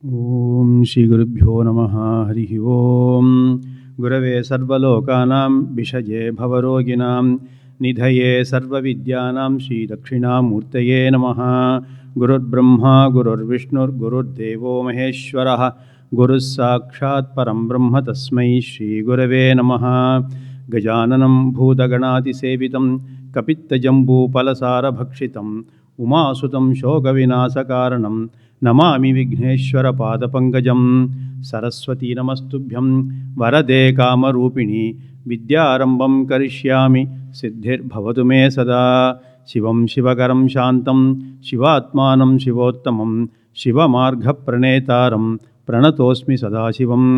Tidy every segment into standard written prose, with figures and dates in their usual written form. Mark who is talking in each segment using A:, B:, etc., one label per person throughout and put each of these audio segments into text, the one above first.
A: ओम श्री गुरुभ्यो नमः। हरि ओम। गुरवे सर्वलोकानां विषये भवरोगिणां निधये सर्वविद्यानां श्री दक्षिणामूर्तये नमः। गुरुर्ब्रह्मा गुरुर्विष्णुर्गुरुर्देवो महेश्वरः गुरुः साक्षात् परं ब्रह्म तस्मै श्री गुरवे नमः। गजाननं भूतगणातिसेवितं कपित्तजम्बूफलसारभक्षितम् उमासुतं शोकविनाशकारणं नमामि विघ्नेश्वरपादपङ्कजं। सरस्वती नमस्तुभ्यं वरदे कामरूपिणि विद्यारम्भं करिष्यामि सिद्धिर्भवतु मे सदा। शिवं शिवकरं शान्तं शिवात्मानं शिवोत्तमं शिवमार्गप्रणेतारं प्रणतोऽस्मि सदाशिवम्।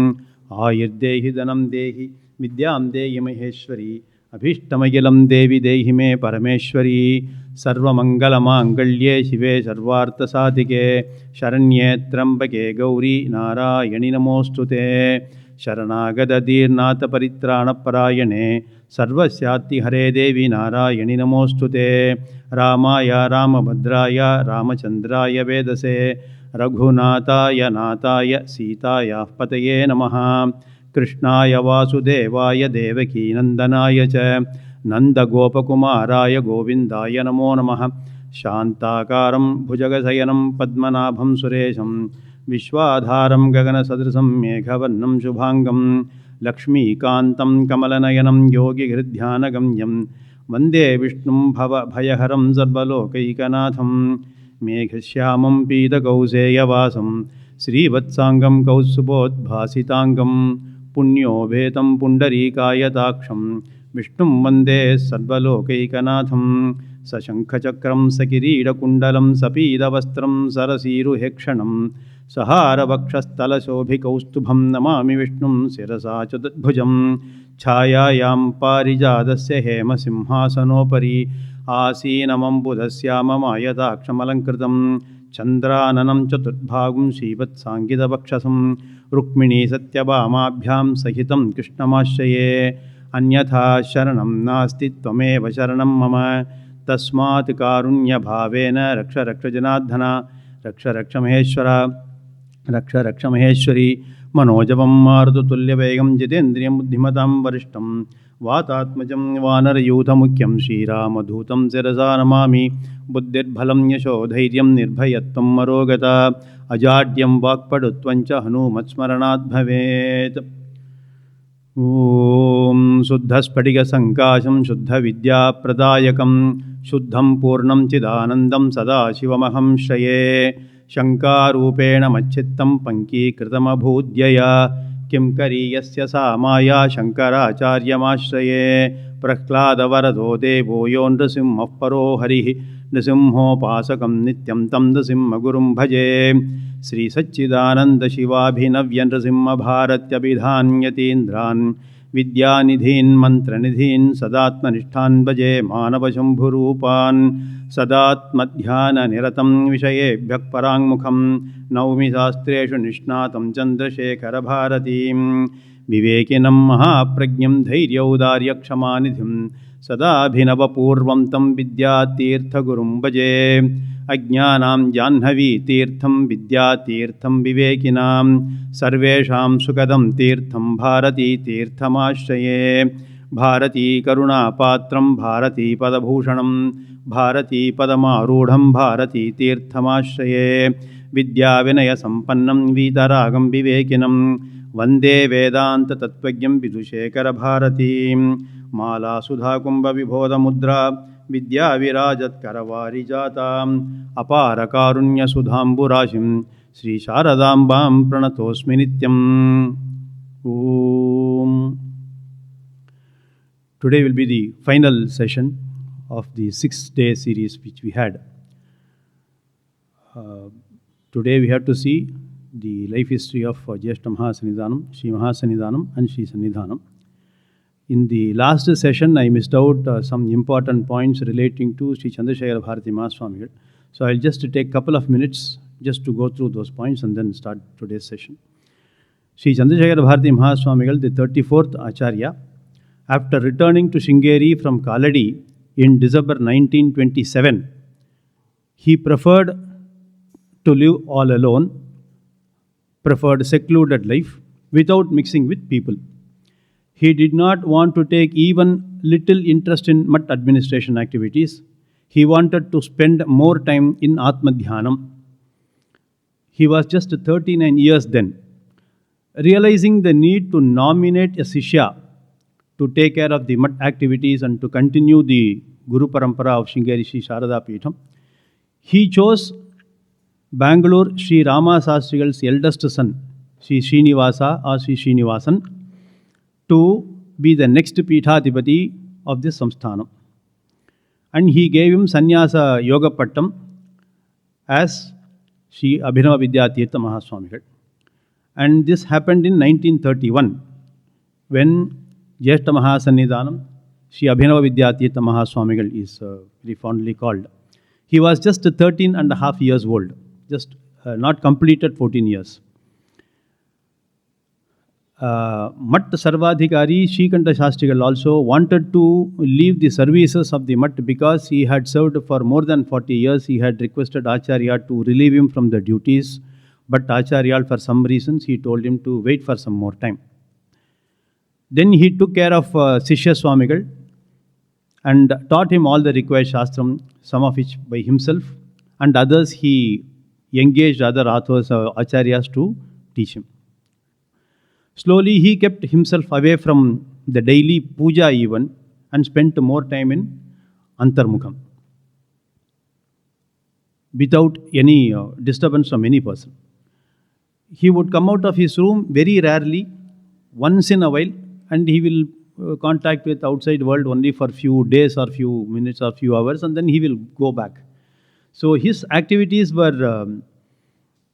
A: आयुर्देहि धनं देहि विद्यां देहि महेश्वरी अभीष्टमखिलं देवि देहि मे परमेश्वरी। सर्वमङ्गलमाङ्गल्ये शिवे सर्वार्थसाधिके शरण्ये त्र्यम्बके गौरी नारायणि नमोऽस्तुते। शरणागतदीर्नाथपरित्राणपरायणे सर्वस्यात्तिहरे देवी नारायणि नमोऽस्तुते। रामाय रामभद्राय रामचन्द्राय वेदसे रघुनाथाय नाथाय सीतायाः पतये नमः। कृष्णाय वासुदेवाय देवकीनन्दनाय च नन्दगोपकुमाराय गोविन्दाय नमो नमः। शान्ताकारं भुजगशयनं पद्मनाभं सुरेशं विश्वाधारं गगनसदृशं मेघवर्णं शुभाङ्गं लक्ष्मीकान्तं कमलनयनं योगिहृध्यानगम्यं वन्दे विष्णुं भवभयहरं सर्वलोकैकनाथं। मेघश्यामं पीतकौसेयवासं श्रीवत्साङ्गं कौस्तुभोद्भासिताङ्गं पुण्योभेतं पुण्डरीकायताक्षं विष्णुं वन्दे सर्वलोकैकनाथं। सशङ्खचक्रं सकिरीटकुण्डलं सपीतवस्त्रं सरसीरुहेक्षणं सहारवक्षस्थलशोभिकौस्तुभं नमामि विष्णुं शिरसा चतुर्भुजं। छायायां पारिजातस्य हेमसिंहासनोपरि आसीनमम्बुधश्याममायताक्षमलङ्कृतं चन्द्राननं चतुर्भागं श्रीवत्साङ्गितवक्षसं रुक्मिणी सत्यभामाभ्यां सहितं कृष्णमाश्रये। अन्यथा शरणं नास्ति त्वमेव शरणं मम तस्मात् कारुण्यभावेन रक्ष रक्ष जनार्दन। रक्ष रक्ष महेश्वर रक्ष रक्ष महेश्वरी। मनोजवं मारुततुल्यवेगं जितेन्द्रियं बुद्धिमतां वरिष्ठं वातात्मजं वानरयूथमुख्यं श्रीरामदूतं शिरसा नमामि। बुद्धिर्बलं यशोधैर्यं निर्भयत्वं मरोगता अजाड्यं वाक्पटुत्वं च हनुमत्स्मरणात् भवेत्। ॐ शुद्धस्फटिकसङ्काशं शुद्धविद्याप्रदायकं शुद्धं पूर्णं चिदानन्दं सदाशिवमहं श्रये। शङ्कारूपेण मच्चित्तं पङ्कीकृतमभूद्यया किं करीयस्य सा माया शङ्कराचार्यमाश्रये। प्रह्लादवरदो देवो यो नृसिंहः परो हरिः नृसिंहोपासकं नित्यं तं नृसिंहगुरुं भजे। श्रीसच्चिदानन्दशिवाभिनव्य नृसिंहभारत्यभिधान्यतीन्द्रान् विद्यानिधीन् मन्त्रनिधीन् सदात्मनिष्ठान् भजे मानवशम्भुरूपान्। सदात्मध्याननिरतं विषयेभ्यः पराङ्मुखं नौमि शास्त्रेषु निष्णातं चन्द्रशेखरभारतीं। विवेकिनं महाप्रज्ञं धैर्यौदार्यक्षमानिधिं सदाभिनवपूर्वं तं विद्यातीर्थगुरुं भजे। अज्ञानां जाह्नवीतीर्थं विद्यातीर्थं विवेकिनां सर्वेषां सुखदं तीर्थं भारतीतीर्थमाश्रये। भारतीकरुणापात्रं भारतीपदभूषणं भारतीपदमारूढं भारतीतीर्थमाश्रये। विद्याविनयसम्पन्नं वीतरागं विवेकिनं वन्दे वेदान्ततत्त्वज्ञं विदुशेखरभारतीं। मालासुधाकुम्भविबोधमुद्रा विद्याविराजत्करवारिजाताम् अपारकारुण्यसुधाम्बुराशिं श्रीशारदाम्बां प्रणतोऽस्मि नित्यम्। ॐ। Today will be the final session of the 6-day series which we had. Today we have to see the life history of Jyeshta Mahasannidhanam, Shri Mahasannidhanam and Shri Sannidhanam. In the last session, I missed out some important points relating to Sri Chandrasekhara Bharati Mahaswamigal. So I'll just take a couple of minutes just to go through those points and then start today's session. Sri Chandrasekhara Bharati Mahaswamigal, the 34th Acharya, after returning to Sringeri from Kaladi in December 1927, he preferred to live all alone preferred secluded life without mixing with people. He did not want to take even little interest in mutt administration activities. He wanted to spend more time in Atmadhyanam. He was just 39 years then. Realizing the need to nominate a Sishya to take care of the mutt activities and to continue the Guru Parampara of Sringeri Shri Sharadha Peetham, he chose Bangalore Sri Rama Sastrigal's eldest son, Sri Srinivasa or Sri Srinivasan, to be the next Peethadipati of this Samsthanam. And he gave him Sannyasa Yoga Pattam as Sri Abhinava Vidyatirtha Mahaswamigal. And this happened in 1931 when Jyeshta Mahasannidhanam, Sri Abhinava Vidyatirtha Mahaswamigal is very fondly called. He was just 13 and a half years old, just not completed 14 years. Mutt Sarvadhikari Srikanta Shastrigal also wanted to leave the services of the Mutt because he had served for more than 40 years. He had requested Acharya to relieve him from the duties, but Acharya, for some reasons, he told him to wait for some more time. Then he took care of Sishya Swamigal and taught him all the required Shastram, some of which by himself, and others he engaged other authors, Acharyas to teach him. Slowly he kept himself away from the daily puja even and spent more time in Antarmukham without any disturbance from any person. He would come out of his room very rarely, once in a while, and he will contact with outside world only for few days or few minutes or few hours, and then he will go back. So his activities were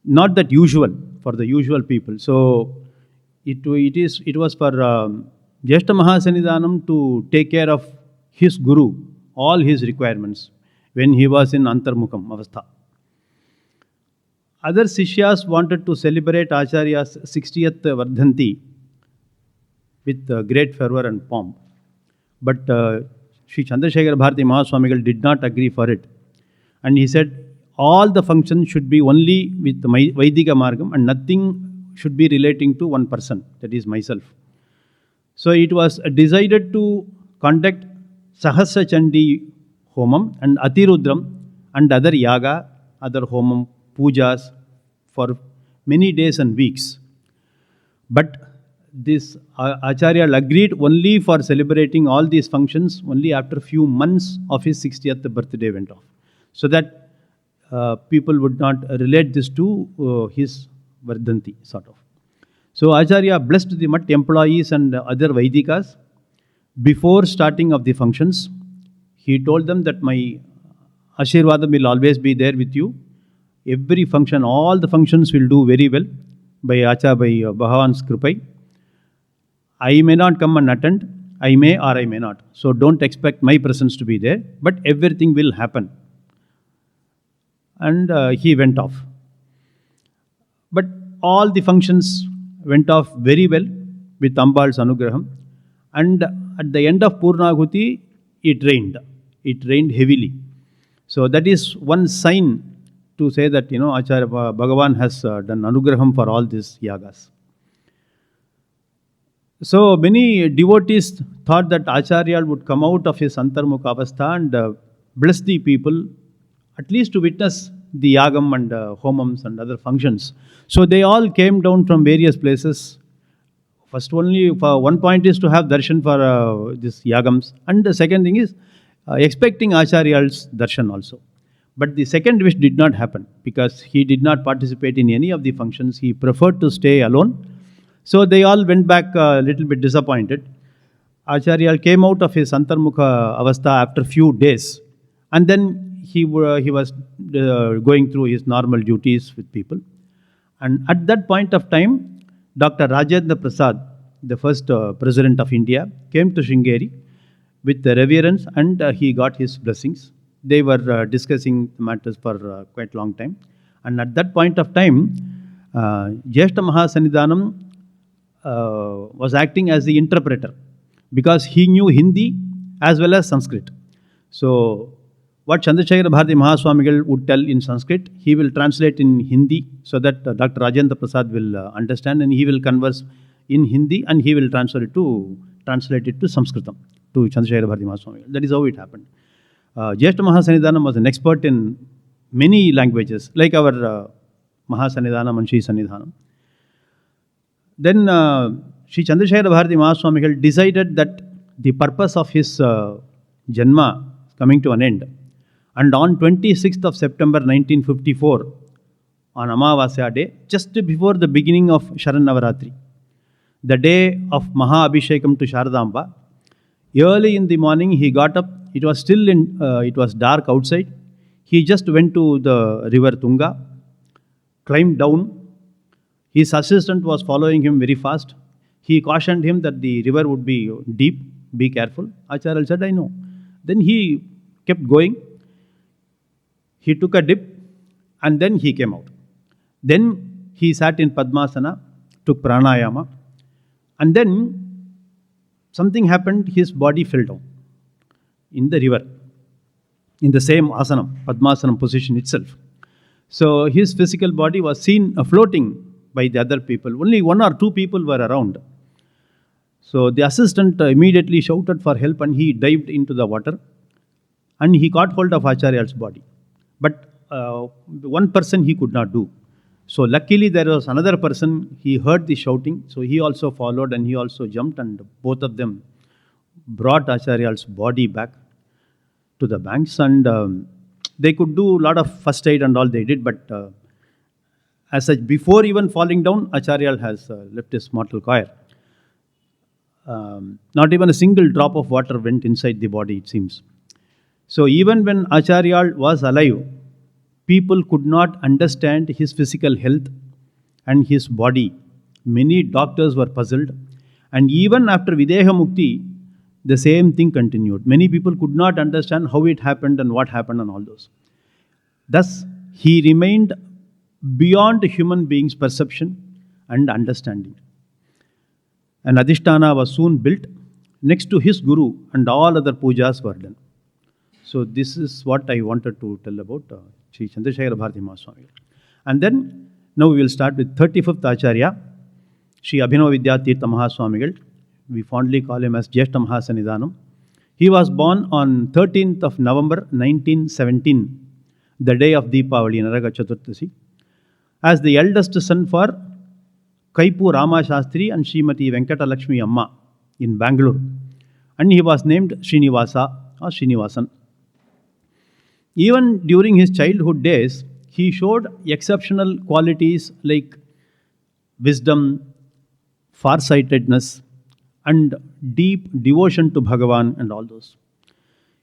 A: not that usual for the usual people. So it was for Jyeshta Mahasannidhanam to take care of his guru, all his requirements, when he was in Antarmukham Avastha. Other Sishyas wanted to celebrate Acharya's 60th Vardhanti with great fervor and pomp. But Sri Chandrasekhara Bharati Mahaswamigal did not agree for it. And he said, all the functions should be only with Vaidika Margam and nothing should be relating to one person, that is myself. So it was decided to conduct Sahasra Chandi Homam and Atirudram and other yaga, other homam, pujas for many days and weeks. But this Acharya agreed only for celebrating all these functions only after a few months of his 60th birthday went off. So that people would not relate this to his Vardhanti, sort of. So Acharya blessed the Mutt employees and other Vaidikas before starting of the functions. He told them that my Ashirvadam will always be there with you. Every function, all the functions will do very well by Bhagavan's Kripai. I may not come and attend, I may or I may not. So don't expect my presence to be there, but everything will happen. And he went off. But all the functions went off very well with Ambal's Anugraham. And at the end of Purnahuti, it rained. It rained heavily. So that is one sign to say that, Acharya Bhagavan has done Anugraham for all these yagas. So many devotees thought that Acharya would come out of his Antarmukha Avastha and bless the people, at least to witness the yagam and homams and other functions. So they all came down from various places. First only, for one point is to have darshan for this yagams. And the second thing is expecting Acharya's darshan also. But the second wish did not happen because he did not participate in any of the functions. He preferred to stay alone. So they all went back a little bit disappointed. Acharya came out of his Antarmukha Avastha after few days. And then he was going through his normal duties with people. And at that point of time, Dr. Rajendra Prasad, the first president of India, came to Sringeri with the reverence and he got his blessings. They were discussing matters for quite a long time. And at that point of time, Jyeshta Mahasannidhanam was acting as the interpreter because he knew Hindi as well as Sanskrit. So what Chandrasekhara Bharati Mahaswamigal would tell in Sanskrit, he will translate in Hindi so that Dr. Rajendra Prasad will understand, and he will converse in Hindi and he will translate it to Sanskritam to Chandrasekhara Bharati Mahaswamigal. That is how it happened. Jyeshta Mahasanidhanam was an expert in many languages, like our Mahasanidhanam and Shri Sanidhanam. Then Shri Chandrasekhara Bharati Mahaswamigal decided that the purpose of his Janma is coming to an end. And on 26th of September 1954, on Amavasya day, just before the beginning of Sharan Navaratri, the day of Maha Abhishekam to Sharadamba, early in the morning he got up. It was still it was dark outside. He just went to the river Tunga, climbed down. His assistant was following him very fast. He cautioned him that the river would be deep, be careful. Acharya said, I know. Then he kept going. He took a dip and then he came out. Then he sat in Padmasana, took pranayama, and then something happened. His body fell down in the river, in the same asanam, Padmasanam position itself. So his physical body was seen floating by the other people. Only one or two people were around. So the assistant immediately shouted for help and he dived into the water and he caught hold of Acharya's body. But one person he could not do. So luckily there was another person, he heard the shouting, so he also followed and he also jumped, and both of them brought Acharya's body back to the banks, and they could do a lot of first aid and all they did, but as such, before even falling down, Acharya has left his mortal coil. Not even a single drop of water went inside the body, it seems. So even when Acharya was alive, people could not understand his physical health and his body. Many doctors were puzzled, and even after Videha Mukti, the same thing continued. Many people could not understand how it happened and what happened and all those. Thus, he remained beyond human beings' perception and understanding. An Adhisthana was soon built next to his Guru, and all other pujas were done. So this is what I wanted to tell about Sri Chandrasekhara Bharati Mahaswami. And then, now we will start with 35th Acharya, Sri Abhinava Vidyatirtha Mahaswamigal. We fondly call him as Jyeshta Mahasanidhanam. He was born on 13th of November 1917, the day of Deepavali, Naraga Chaturthasi, as the eldest son for Kaipu Rama Shastri and Srimati Venkata Lakshmi Amma in Bangalore. And he was named Srinivasa or Srinivasan. Even during his childhood days, he showed exceptional qualities like wisdom, farsightedness, and deep devotion to Bhagavan and all those.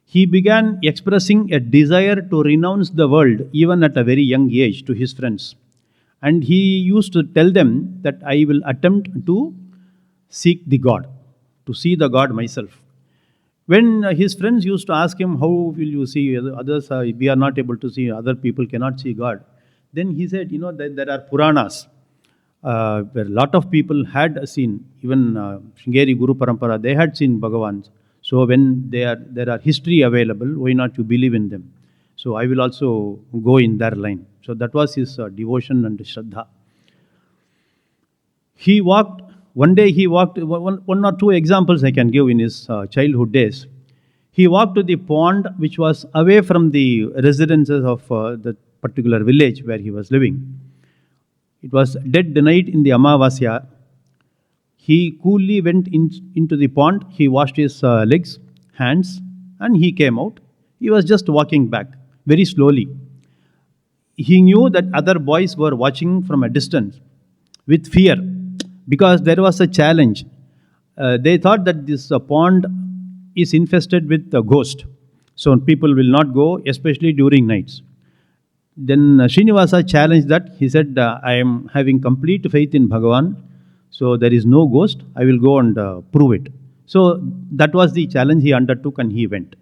A: He began expressing a desire to renounce the world even at a very young age to his friends. And he used to tell them that I will attempt to seek the God, to see the God myself. When his friends used to ask him, how will you see others? We are not able to see, other people cannot see God. Then he said, that there are Puranas, where a lot of people had seen, even Sringeri Guru Parampara, they had seen Bhagavan. So when there are history available, why not you believe in them? So I will also go in their line. So that was his devotion and Shraddha. One day he walked, one or two examples I can give in his childhood days. He walked to the pond which was away from the residences of the particular village where he was living. It was dead night in the Amavasya. He coolly went into the pond, he washed his legs, hands, and he came out. He was just walking back, very slowly. He knew that other boys were watching from a distance with fear, because there was a challenge. They thought that this pond is infested with a ghost. So people will not go, especially during nights. Then Srinivasa challenged that. He said, I am having complete faith in Bhagavan. So there is no ghost. I will go and prove it. So that was the challenge he undertook and he went.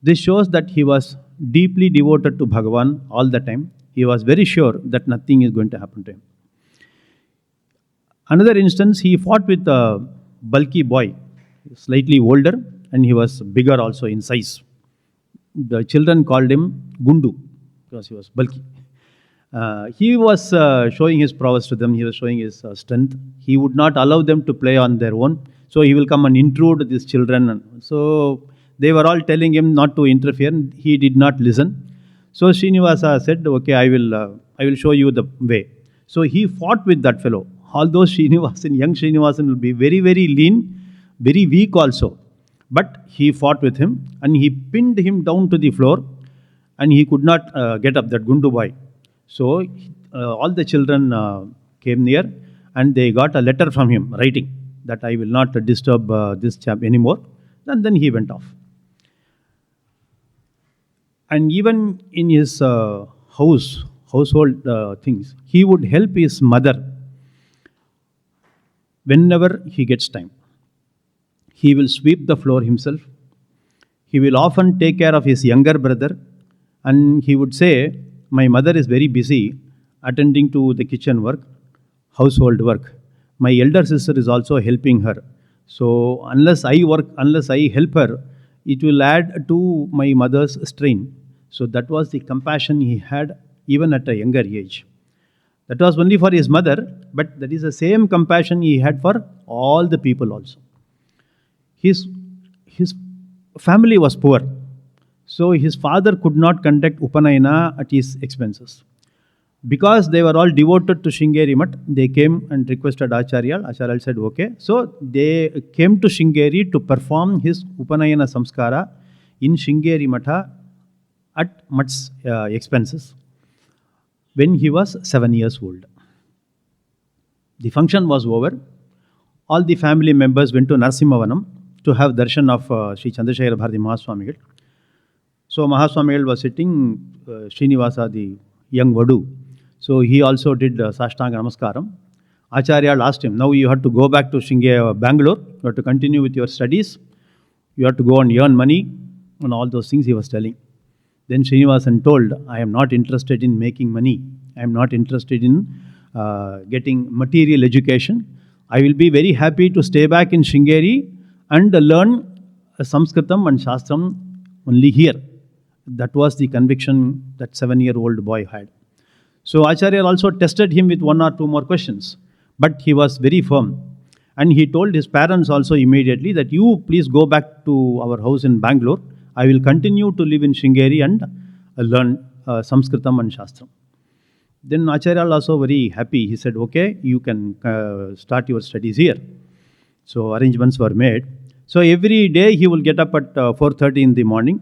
A: This shows that he was deeply devoted to Bhagavan all the time. He was very sure that nothing is going to happen to him. Another instance, he fought with a bulky boy, slightly older, and he was bigger also in size. the children called him Gundu because he was bulky. He was showing his prowess to them. He was showing his strength. He would not allow them to play on their own. So he will come and intrude these children. So they were all telling him not to interfere. He did not listen. So Srinivasa said, "Okay, I will show you the way." So he fought with that fellow. Although Srinivasan, young Srinivasan will be very, very lean, very weak also. But he fought with him and he pinned him down to the floor and he could not get up, that Gundu boy. So all the children came near and they got a letter from him writing that I will not disturb this chap anymore. And then he went off. And even in his household things, he would help his mother whenever he gets time. He will sweep the floor himself. He will often take care of his younger brother. And he would say, "My mother is very busy attending to the kitchen work, household work. My elder sister is also helping her. So unless I help her, it will add to my mother's strain." So that was the compassion he had even at a younger age. That was only for his mother, but that is the same compassion he had for all the people also. His family was poor. So his father could not conduct Upanayana at his expenses. Because they were all devoted to Sringeri Mat, they came and requested Acharya. Acharya said, okay. So they came to Sringeri to perform his Upanayana Samskara in Sringeri Matha at Mat's expenses when he was 7 years old. The function was over. All the family members went to Narasimhavanam to have darshan of Sri Chandrasekhara Bharati Mahaswamigal. So Mahaswamigal was sitting, Srinivasa, the young Vadu. So he also did Sashtanga Namaskaram. Acharya asked him, now you have to go back to Sringeri, Bangalore. You have to continue with your studies. You have to go and earn money and all those things he was telling. Then Srinivasan told, I am not interested in making money. I am not interested in getting material education. I will be very happy to stay back in Sringeri and learn Sanskritam and Shastram only here. That was the conviction that 7-year-old boy had. So Acharya also tested him with 1 or 2 more questions. But he was very firm. And he told his parents also immediately that you please go back to our house in Bangalore. I will continue to live in Sringeri and learn Sanskritam and Shastram. Then Acharya also very happy. He said, okay, you can start your studies here. So arrangements were made. So every day he will get up at 4:30 in the morning,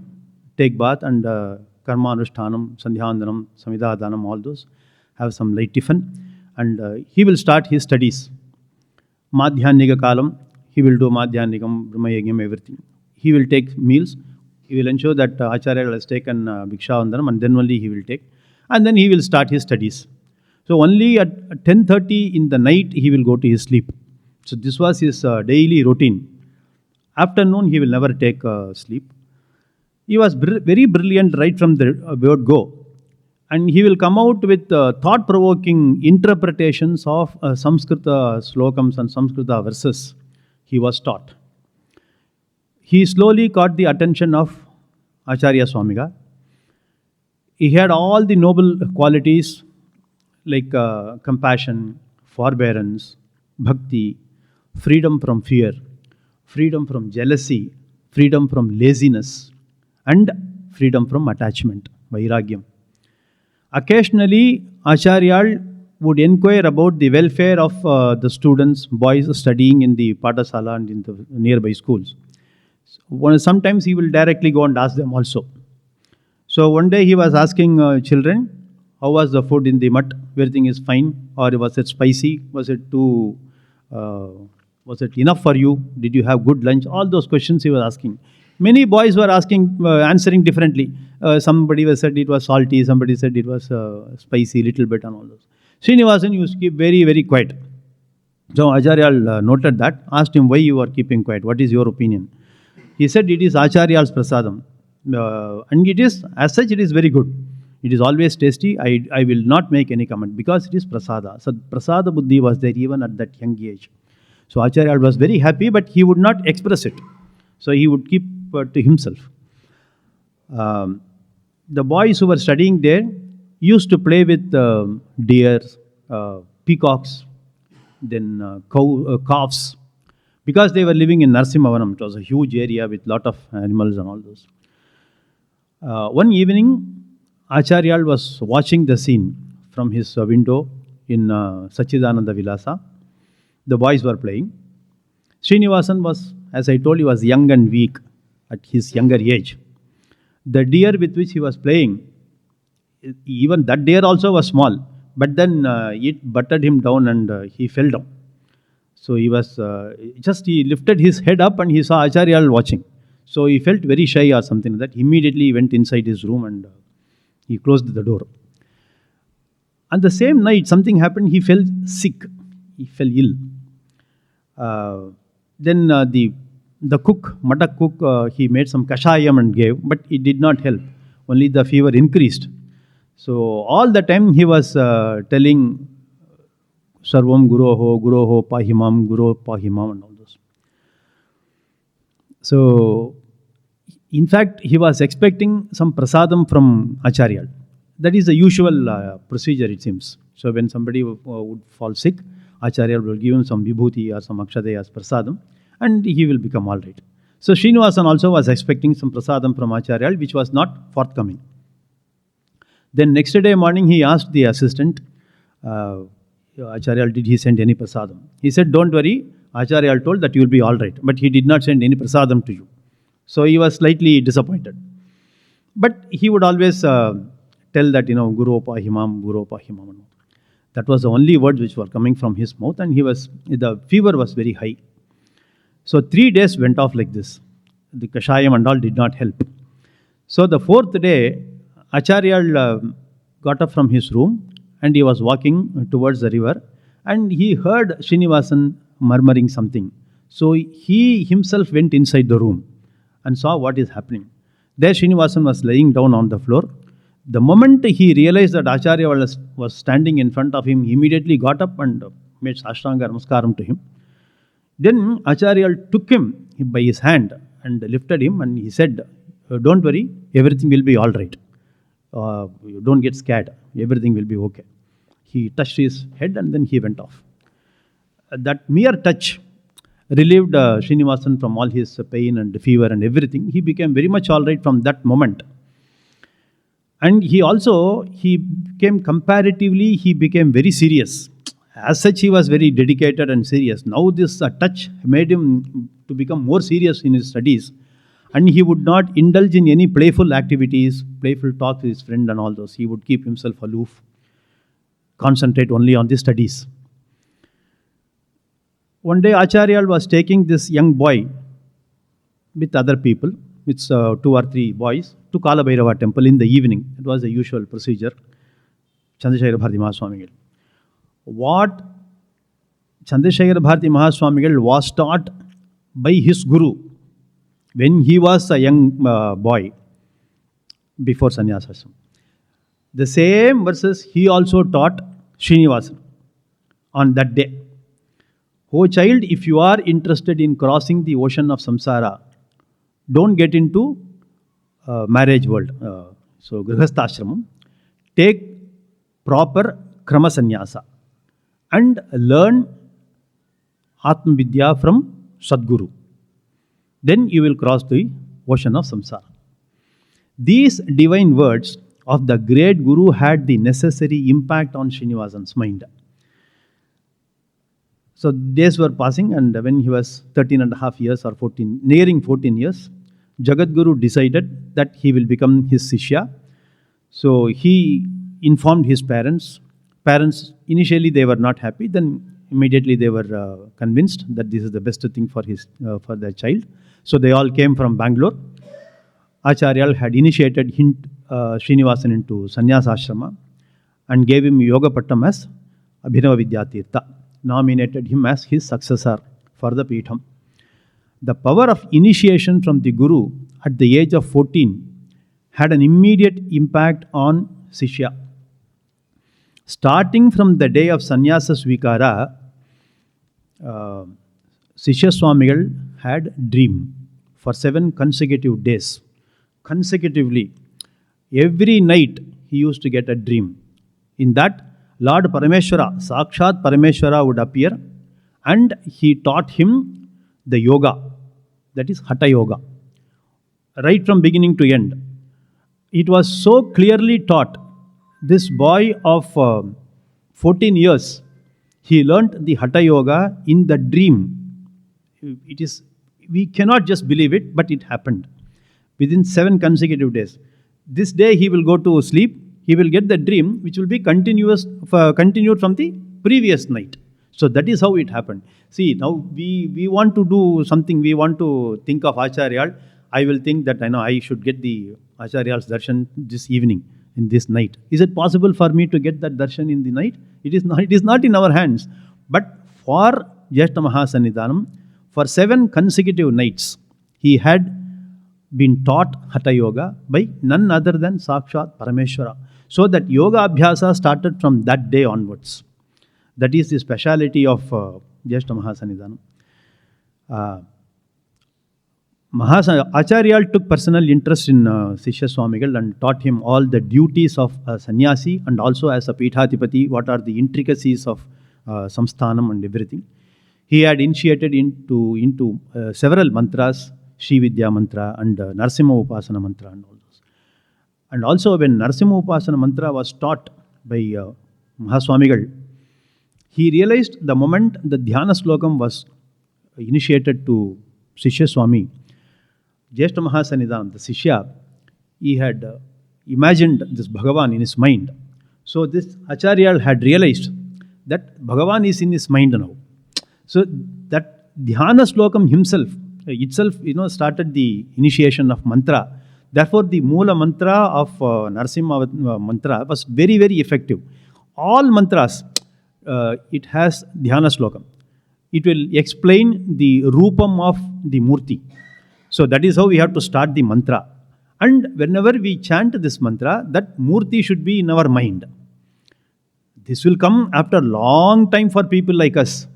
A: take bath and karma anushtanam, sandhyandanam, samidhadanam, all those, have some light tiffin. And he will start his studies. Madhyanika kalam, he will do Madhyanikam, Brahmayagam, everything. He will take meals. He will ensure that Acharya has taken Bhikshavandanam and then only he will take. And then he will start his studies. So only at 10:30 in the night he will go to his sleep. So this was his daily routine. Afternoon he will never take sleep. He was very brilliant right from the word go. And he will come out with thought-provoking interpretations of Samskrita slokams and Samskrita verses he was taught. He slowly caught the attention of Acharya Swamiga. He had all the noble qualities like compassion, forbearance, bhakti, freedom from fear, freedom from jealousy, freedom from laziness, and freedom from attachment, vairagyam. Occasionally, Acharya would inquire about the welfare of the students, boys studying in the Pathasala and in the nearby schools. Sometimes he will directly go and ask them also. So one day he was asking children, how was the food in the mutt? Everything is fine? Or was it spicy? Was it enough for you? Did you have good lunch? All those questions he was asking. Many boys were answering differently. Somebody said it was salty, somebody said it was spicy, little bit and all those. Srinivasan used to keep very, very quiet. So Acharya noted that, asked him why you are keeping quiet, what is your opinion? He said it is Acharya's prasadam. And it is, as such, it is very good. It is always tasty. I will not make any comment because it is prasada. So prasada buddhi was there even at that young age. So Acharya was very happy, but he would not express it. So he would keep to himself. Um, the boys who were studying there used to play with deer, peacocks, then calves, because they were living in Narsimhavanam. It was a huge area with lot of animals and all those. One evening, Acharyal was watching the scene from his window in Sachidananda Vilasa. The boys were playing. Srinivasan was, as I told you, was young and weak at his younger age. The deer with which he was playing, even that deer also was small, but then it butted him down and he fell down. So he was he lifted his head up and he saw Acharyal watching. So he felt very shy or something like that. Immediately he went inside his room and he closed the door. And the same night, something happened. He fell sick. He fell ill. Then the cook, Madak cook, he made some kashayam and gave, but it did not help. Only the fever increased. So all the time he was telling Sarvam Guroho, Pahimam, Guru Pahimam and all those. So, in fact, he was expecting some prasadam from Acharyal. That is the usual procedure, it seems. So, when somebody would fall sick, Acharya will give him some vibhuti or some akshade as prasadam, and he will become all right. So, Srinivasan also was expecting some prasadam from Acharya, which was not forthcoming. Then next day morning, he asked the assistant, Acharya, did he send any prasadam? He said, don't worry, Acharya told that you will be all right, but he did not send any prasadam to you. So he was slightly disappointed. But he would always tell that, Guru Pahimam, Guru Pahimam. That was the only words which were coming from his mouth, and the fever was very high. So 3 days went off like this. The kashayam and all did not help. So the 4th day, Acharya got up from his room and he was walking towards the river, and he heard Srinivasan murmuring something. So he himself went inside the room and saw what is happening. There Srinivasan was lying down on the floor. The moment he realized that Acharya was standing in front of him, he immediately got up and made Sashtanga Namaskaram to him. Then Acharya took him by his hand and lifted him, and he said, don't worry, everything will be all right. You don't get scared. Everything will be okay. He touched his head and then he went off. That mere touch relieved Srinivasan from all his pain and fever and everything. He became very much all right from that moment. And he became very serious. As such, he was very dedicated and serious. Now this touch made him to become more serious in his studies. And he would not indulge in any playful activities, playful talks with his friend and all those. He would keep himself aloof, concentrate only on the studies. One day Acharya was taking this young boy with other people, with 2 or 3 boys, to Kalabhairava temple in the evening. It was the usual procedure. Chandrasekhara Bharati Mahaswamigal. What Chandrasekhara Bharati Mahaswamigal was taught by his guru when he was a young boy before sannyasasam. The same verses he also taught Srinivasan on that day. Oh child, if you are interested in crossing the ocean of samsara, don't get into marriage world. So grihasthashramam, take proper krama sannyasa and learn Atma Vidya from Sadguru. Then you will cross the ocean of samsara. These divine words of the great Guru had the necessary impact on Srinivasan's mind. So days were passing, and when he was 13 and a half years or 14, nearing 14 years, Jagadguru decided that he will become his Sishya. So he informed his parents. Parents, initially they were not happy, then immediately they were convinced that this is the best thing for their child. So they all came from Bangalore. Acharya had initiated Srinivasan into Sannyasa Ashrama and gave him Yoga Pattam as Abhinava Vidyatirtha, nominated him as his successor for the Peetham. The power of initiation from the Guru at the age of 14 had an immediate impact on Sishya. Starting from the day of Sannyasa Svikara, Sishya Swamigal had dream for 7 consecutive days. consecutively. Every night he used to get a dream. In that, Lord Parameshwara, Sakshat Parameshwara would appear and he taught him the yoga, that is Hatha Yoga, right from beginning to end. It was so clearly taught. This boy of 14 years, he learnt the Hatha Yoga in the dream. It is, we cannot just believe it, but it happened within 7 consecutive days. This day he will go to sleep, he will get the dream which will be continued from the previous night. So that is how it happened. See, now we want to do something, we want to think of Acharya. I will think that I should get the Acharya's darshan this evening, in this night. Is it possible for me to get that darshan in the night? It is not in our hands. But for Jyeshta Mahasannidhanam, for 7 consecutive nights, he had been taught Hatha Yoga by none other than Sakshat Parameshwara. So that Yoga Abhyasa started from that day onwards. That is the speciality of Jyeshta Mahasannidhanam. Acharya took personal interest in Sishya Swamigal and taught him all the duties of a sannyasi and also as a Peethadipati, what are the intricacies of samsthanam and everything. He had initiated into several mantras, Shri Vidya mantra and Narsimha Upasana mantra and all those. And also when Narsimha Upasana mantra was taught by Mahaswamigal, he realized the moment the Dhyana Slokam was initiated to Sishya Swami, Jyeshta Mahasannidhanam, the Sishya, he had imagined this Bhagavan in his mind. So this Acharya had realized that Bhagavan is in his mind now. So that Dhyana Slokam itself started the initiation of mantra. Therefore, the Moola mantra of Narsimha mantra was very, very effective. All mantras, it has Dhyana Slokam. It will explain the Rupam of the Murti. So that is how we have to start the mantra. And whenever we chant this mantra, that Murti should be in our mind. This will come after a long time for people like us.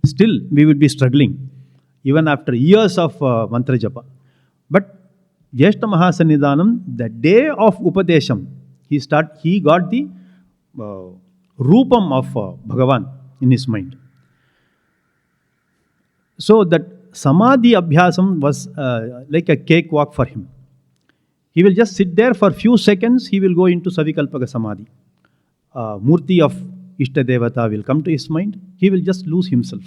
A: Still, we will be struggling, even after years of mantra japa. But Jyeshta Mahasannidhanam, the day of Upadesham, he got the Rupam of Bhagavan in his mind. So that Samadhi Abhyasam was like a cakewalk for him. He will just sit there for few seconds, he will go into Savikalpaka Samadhi. Murti of Ishtadevata will come to his mind, he will just lose himself.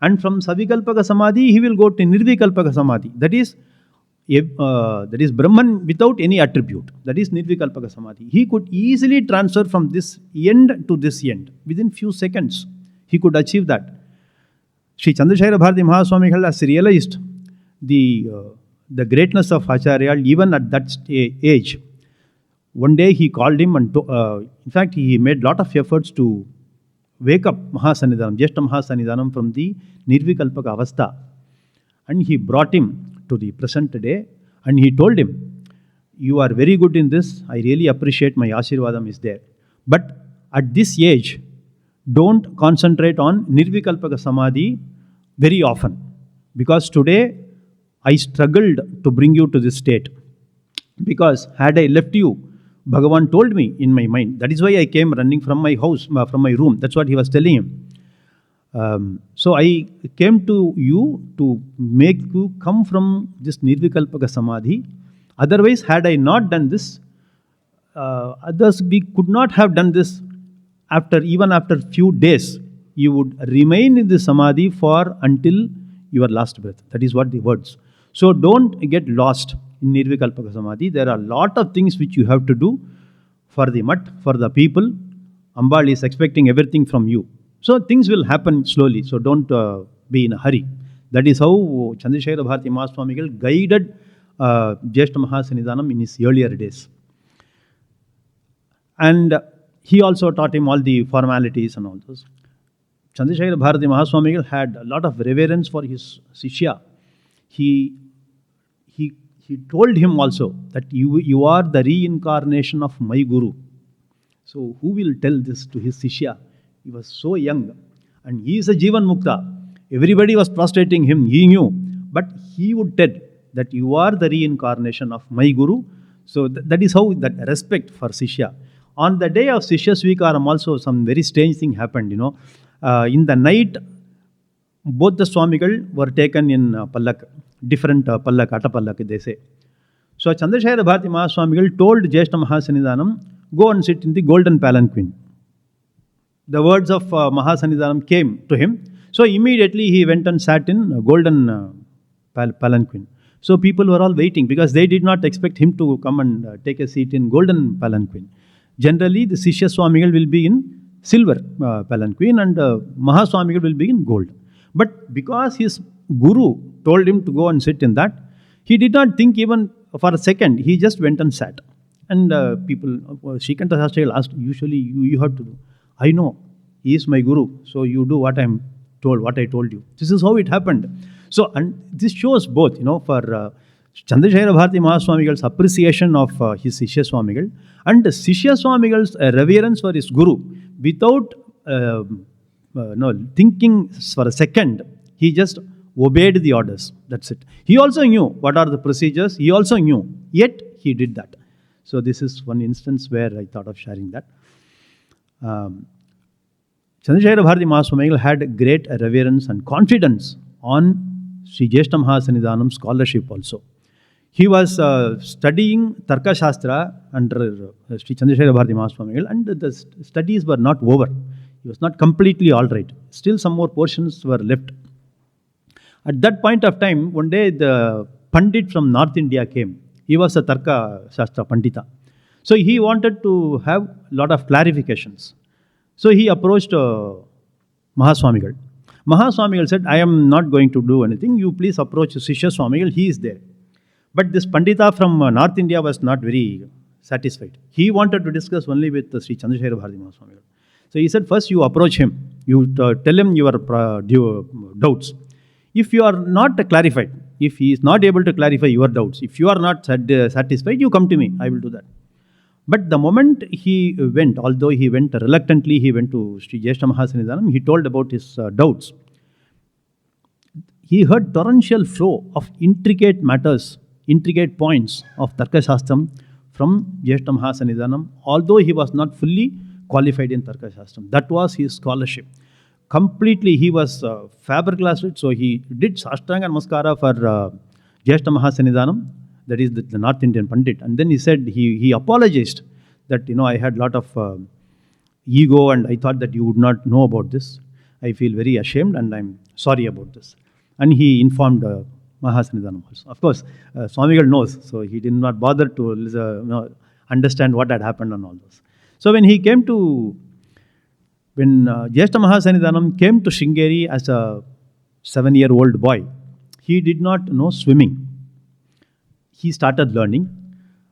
A: And from Savikalpaka Samadhi, he will go to Nirvikalpaka Samadhi. That is Brahman without any attribute. That is Nirvikalpaka Samadhi. He could easily transfer from this end to this end. Within few seconds, he could achieve that. Sri Chandrasekhara Bharati Mahaswamigal has realized the greatness of Acharya even at that age. One day he called him and in fact he made lot of efforts to wake up Mahasannidhanam, Jyeshta Mahasannidhanam from the Nirvikalpaka Avastha. And he brought him to the present day and he told him, you are very good in this, I really appreciate, my Ashirvadam is there. But at this age, don't concentrate on Nirvikalpaka Samadhi very often. Because today, I struggled to bring you to this state. Because had I left you, Bhagavan told me in my mind. That is why I came running from my house, from my room. That's what he was telling him. So I came to you to make you come from this Nirvikalpaka Samadhi. Otherwise, had I not done this, we could not have done this. Even after few days, you would remain in the Samadhi until your last breath. That is what the words. So don't get lost in Nirvikalpaka Samadhi. There are a lot of things which you have to do for the mutt, for the people. Ambal is expecting everything from you. So things will happen slowly. So don't be in a hurry. That is how Chandrasekhara Bharati Mahaswamigal guided Jyeshta Mahasannidhanam in his earlier days. And he also taught him all the formalities and all those. Chandrasekhara Bharati Mahaswamigal had a lot of reverence for his Sishya. He told him also that you are the reincarnation of my Guru. So who will tell this to his Sishya? He was so young and he is a Jivan Mukta. Everybody was prostrating him, he knew. But he would tell, that you are the reincarnation of my Guru. So that is how that respect for Shishya. On the day of Shishya Swikaram also some very strange thing happened, in the night, both the Swamigal were taken in Pallak, different Pallak, Atta Pallak, they say. So Chandrasekhara Bharati Mahaswamigal told Jyeshta Mahasanidhanam, go and sit in the golden palanquin. The words of Mahasanidhanam came to him. So immediately he went and sat in golden palanquin. So people were all waiting because they did not expect him to come and take a seat in golden palanquin. Generally, the Shishya Swamigal will be in silver palanquin and Mahaswamigal will be in gold. But because his Guru told him to go and sit in that, he did not think even for a second. He just went and sat. And people, Shrikanta Shastrigal asked, usually you have to do. I know, he is my Guru, so you do what I told you. This is how it happened. So, and this shows both, for Chandrasekhara Bharati Mahaswamigal's appreciation of his Shishya Swamigal and Shishya Swamigal's reverence for his Guru without thinking for a second. He just obeyed the orders. That's it. He also knew what are the procedures. He also knew. Yet, he did that. So, this is one instance where I thought of sharing that. Chandrasekhara Bharati Mahaswamigal had great reverence and confidence on Sri Jyeshta Mahasanidhanam's scholarship also. He was studying Tarka Shastra under Sri Chandrasekhara Bharati Mahaswamigal, and the studies were not over. He was not completely all right. Still some more portions were left. At that point of time, one day the Pandit from North India came. He was a Tarka Shastra Pandita. So he wanted to have a lot of clarifications. So he approached Mahaswamigal. Mahaswamigal said, I am not going to do anything. You please approach Shishya Swamigal. He is there. But this Pandita from North India was not very satisfied. He wanted to discuss only with Sri Chandrasekhara Bharati Mahaswamigal. So he said, first you approach him. You tell him your doubts. If you are not clarified, if he is not able to clarify your doubts, if you are not satisfied, you come to me. I will do that. But the moment he went, although he went reluctantly, he went to Sri Jyeshta Mahasanidhanam, he told about his doubts. He heard torrential flow of intricate matters, intricate points of Tarka Shastram from Jyeshta Mahasanidhanam, although he was not fully qualified in Tarka Shastram. That was his scholarship. Completely, he was Faber-classed, so he did Shashtanga Namaskara for Jyeshta Mahasanidhanam. That is the North Indian Pandit. And then he said, he apologized that, I had a lot of ego and I thought that you would not know about this. I feel very ashamed and I'm sorry about this. And he informed Mahasanidhanam also. Of course, Swamigal knows, so he did not bother to understand what had happened and all those. So when Jyeshta Mahasanidhanam came to Sringeri as a 7-year-old boy, he did not know swimming. He started learning,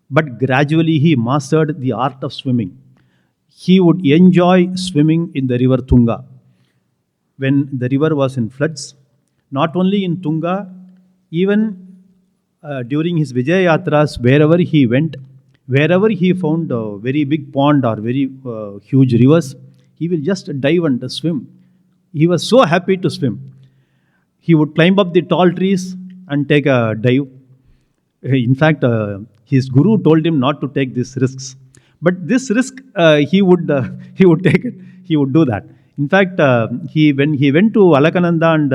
A: but gradually he mastered the art of swimming. He would enjoy swimming in the river Tunga. When the river was in floods, not only in Tunga, even during his Vijaya Yatras, wherever he went, wherever he found a very big pond or very huge rivers, he will just dive and swim. He was so happy to swim. He would climb up the tall trees and take a dive. In fact, his Guru told him not to take these risks. But this risk, he would take it. He would do that. In fact, when he went to Alakananda and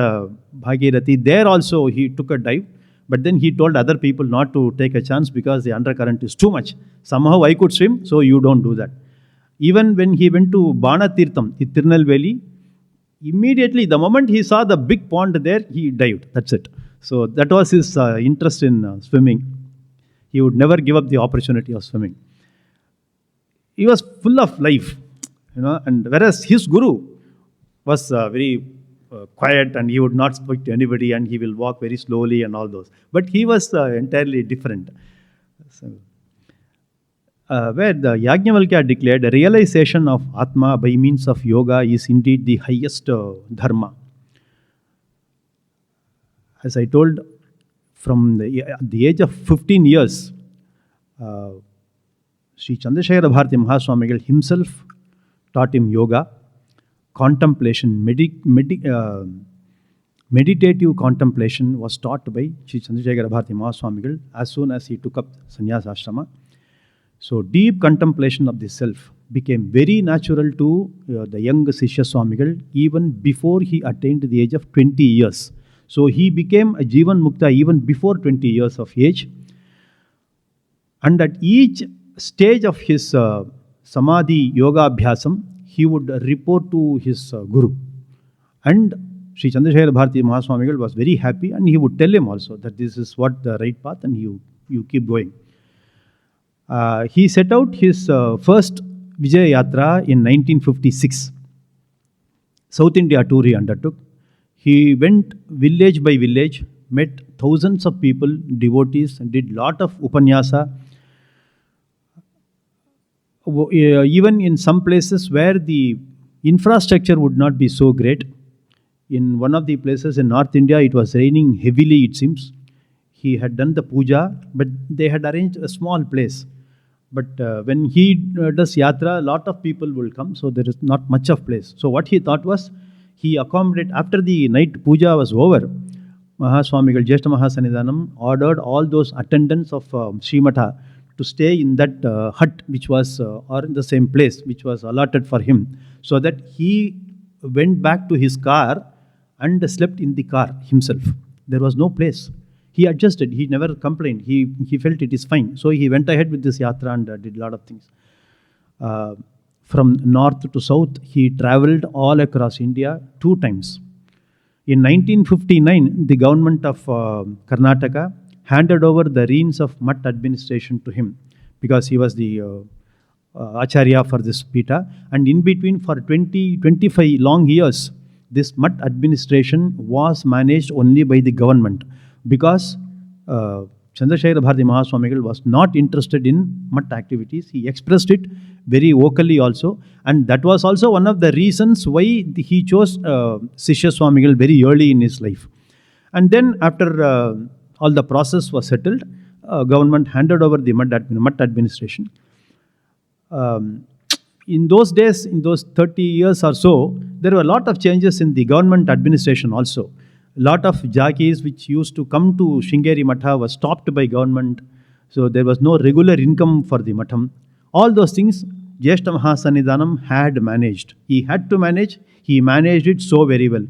A: Bhagirathi, there also he took a dive. But then he told other people not to take a chance because the undercurrent is too much. Somehow I could swim, so you don't do that. Even when he went to Bana Tirtham, in Tirunelveli, immediately, the moment he saw the big pond there, he dived. That's it. So that was his interest in swimming. He would never give up the opportunity of swimming. He was full of life, and whereas his Guru was very quiet and he would not speak to anybody and he will walk very slowly and all those. But he was entirely different. So, where the Yajnavalkya declared, the realization of Atma by means of yoga is indeed the highest dharma. As I told, from the age of 15 years, Sri Chandrasekhara Bharati Mahaswamigal himself taught him yoga, contemplation, Meditative contemplation was taught by Sri Chandrasekhara Bharati Mahaswamigal as soon as he took up sannyasa ashrama. So deep contemplation of the self became very natural to the young Sishya Swamigal even before he attained the age of 20 years. So he became a Jivan Mukta even before 20 years of age. And at each stage of his Samadhi Yoga Abhyasam, he would report to his Guru. And Sri Chandrasekhara Bharati Mahaswamigal was very happy, and he would tell him also that this is what the right path, and you keep going. He set out his first Vijaya Yatra in 1956. South India tour he undertook. He went village by village, met thousands of people, devotees, and did lot of upanyasa. Even in some places where the infrastructure would not be so great. In one of the places in North India, it was raining heavily, it seems. He had done the puja, but they had arranged a small place. But when he does yatra, a lot of people will come, so there is not much of place. So what he thought was, he accommodated, after the night puja was over, Mahaswamigal Jyeshta Mahasannidhanam ordered all those attendants of Srimata to stay in that hut which was, or in the same place which was allotted for him, so that he went back to his car and slept in the car himself. There was no place. He adjusted. He never complained. He felt it is fine. So he went ahead with this yatra and did a lot of things. From north to south, he traveled all across India 2 times. In 1959, the government of Karnataka handed over the reins of Mutt administration to him because he was the Acharya for this Peeta. And in between, for 25 long years, this Mutt administration was managed only by the government because Chandrasekhara Bharati Mahaswamigal was not interested in Mutt activities. He expressed it very vocally also, and that was also one of the reasons why he chose Sishya Swamigal very early in his life. And then after all the process was settled, government handed over the Mutt administration. In those days, in those 30 years or so, there were a lot of changes in the government administration also. A lot of jockeys which used to come to Sringeri Matha was stopped by government. So there was no regular income for the Matham. All those things, Jyeshta Mahasannidhanam had managed. He had to manage. He managed it so very well.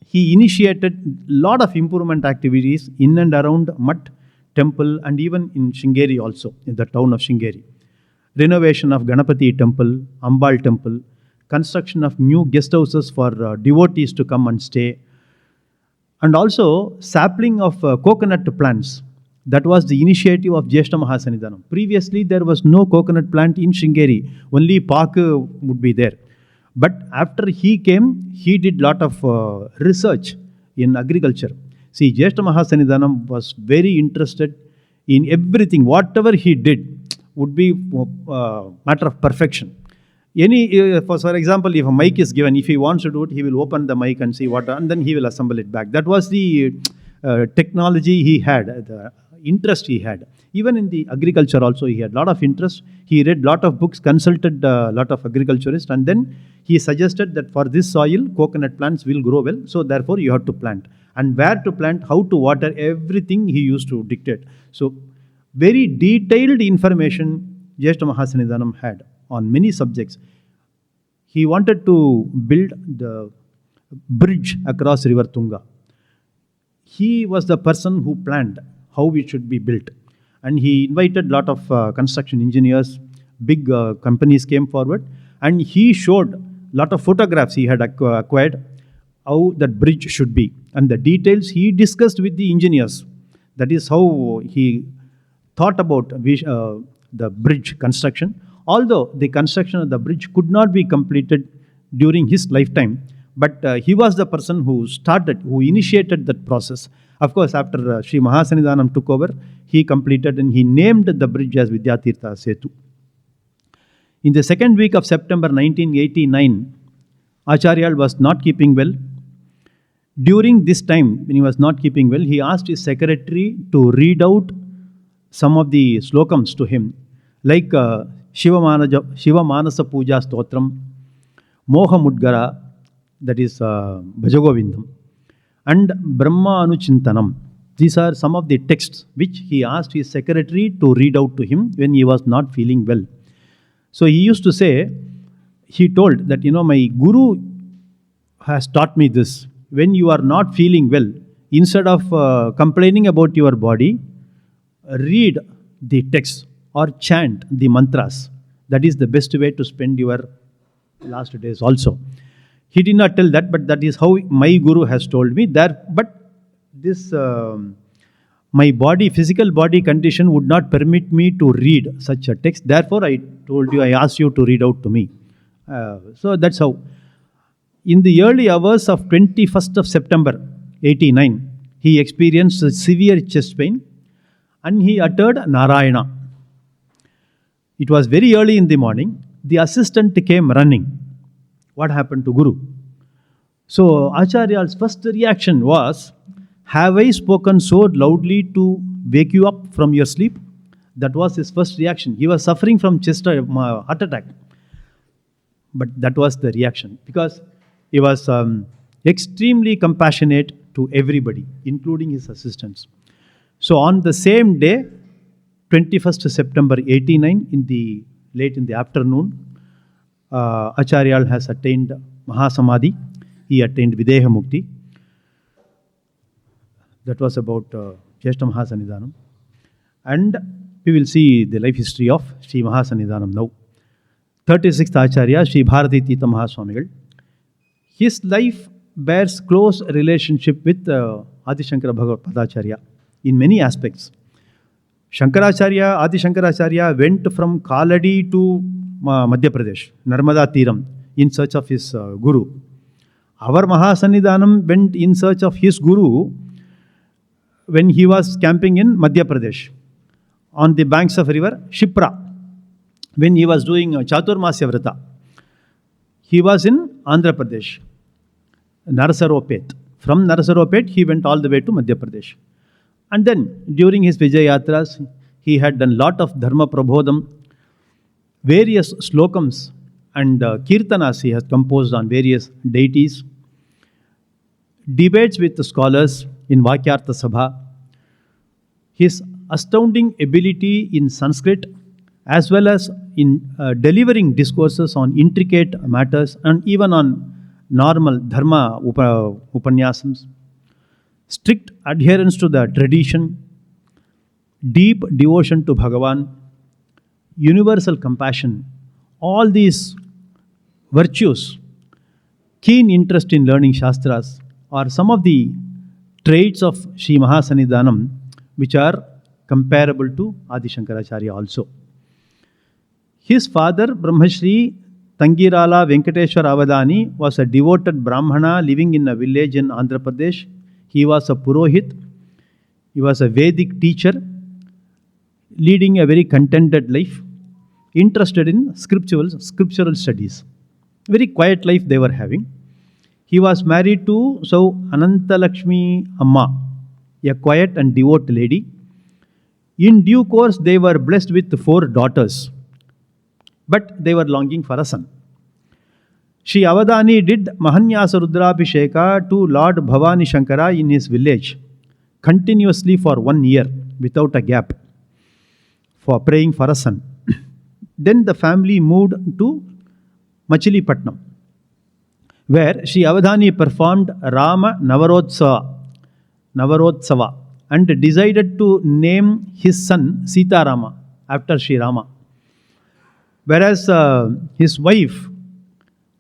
A: He initiated a lot of improvement activities in and around Mutt temple and even in Sringeri also, in the town of Sringeri. Renovation of Ganapati temple, Ambal temple, construction of new guest houses for devotees to come and stay, and also sapling of coconut plants. That was the initiative of Jyeshta Mahasannidhanam. Previously, there was no coconut plant in Sringeri. Only Pak would be there. But after he came, he did lot of research in agriculture. See, Jyeshta Mahasannidhanam was very interested in everything. Whatever he did would be matter of perfection. For example, if a mic is given, if he wants to do it, he will open the mic and see what, and then he will assemble it back. That was the technology he had, the interest he had. Even in the agriculture also, he had a lot of interest. He read a lot of books, consulted a lot of agriculturists, and then he suggested that for this soil, coconut plants will grow well, so therefore you have to plant. And where to plant, how to water, everything he used to dictate. So, very detailed information Jyeshta Mahasannidhanam had on many subjects. He wanted to build the bridge across river Tunga. He was the person who planned how it should be built. And he invited a lot of construction engineers, big companies came forward, and he showed a lot of photographs he had acquired, how that bridge should be. And the details he discussed with the engineers. That is how he thought about the bridge construction. Although the construction of the bridge could not be completed during his lifetime, but he was the person who initiated that process. Of course, after Sri Mahasannidhanam took over, he completed and he named the bridge as Vidyatirtha Setu. In the second week of September 1989, Acharya was not keeping well. During this time, when he was not keeping well, he asked his secretary to read out some of the slokams to him, like Shiva Manasa Puja Stotram, Moha Mudgara, that is Bhajagovindam, and Brahma Anuchintanam. These are some of the texts which he asked his secretary to read out to him when he was not feeling well. So he used to say, he told that, my guru has taught me this. When you are not feeling well, instead of complaining about your body, read the text or chant the mantras. That is the best way to spend your last days also. He did not tell that, but that is how my guru has told me that. But this, my physical body condition would not permit me to read such a text. Therefore, I asked you to read out to me. So that's how. In the early hours of 21st of September 89, he experienced severe chest pain and he uttered Narayana. It was very early in the morning. The assistant came running. What happened to Guru? So Acharya's first reaction was, have I spoken so loudly to wake you up from your sleep? That was his first reaction. He was suffering from heart attack. But that was the reaction, because he was extremely compassionate to everybody, including his assistants. So on the same day, 21st September 89, late in the afternoon, Acharya has attained Mahasamadhi. He attained Videha Mukti. That was about Jyeshta Mahasanidhanam. And we will see the life history of Sri Mahasanidhanam now. 36th Acharya, Sri Bharati Tirtha Mahaswamigal. His life bears close relationship with Adi Shankara Bhagavad Padacharya in many aspects. Adi Shankaracharya went from Kaladi to Madhya Pradesh, Narmada Tiram, in search of his guru. Our Mahasanidhanam went in search of his guru when he was camping in Madhya Pradesh on the banks of river Shipra, when he was doing Chaturmasya Vrata. He was in Andhra Pradesh, Narasaropet. From Narasaropet, he went all the way to Madhya Pradesh. And then, during his Vijay Yatras, he had done lot of Dharma Prabodham, various slokams and kirtanas he has composed on various deities, debates with the scholars in Vakyartha Sabha, his astounding ability in Sanskrit, as well as in delivering discourses on intricate matters and even on normal Dharma Upanyasams, strict adherence to the tradition, deep devotion to Bhagavan, universal compassion, all these virtues, keen interest in learning Shastras are some of the traits of Sri Mahasanidhanam which are comparable to Adi Shankaracharya also. His father, Brahmashri Tangirala Venkateshwar Avadani, was a devoted Brahmana living in a village in Andhra Pradesh. He was a Purohit. He was a Vedic teacher, leading a very contented life, interested in scriptural studies. Very quiet life they were having. He was married to Anantalakshmi Amma, a quiet and devout lady. In due course, they were blessed with 4 daughters, but they were longing for a son. Shri Avadani did Mahanyasa Rudrabhisheka to Lord Bhavani Shankara in his village continuously for 1 year without a gap for praying for a son. Then the family moved to Machilipatnam, where Shri Avadani performed Rama Navarotsava and decided to name his son Sita Rama after Shri Rama. Whereas his wife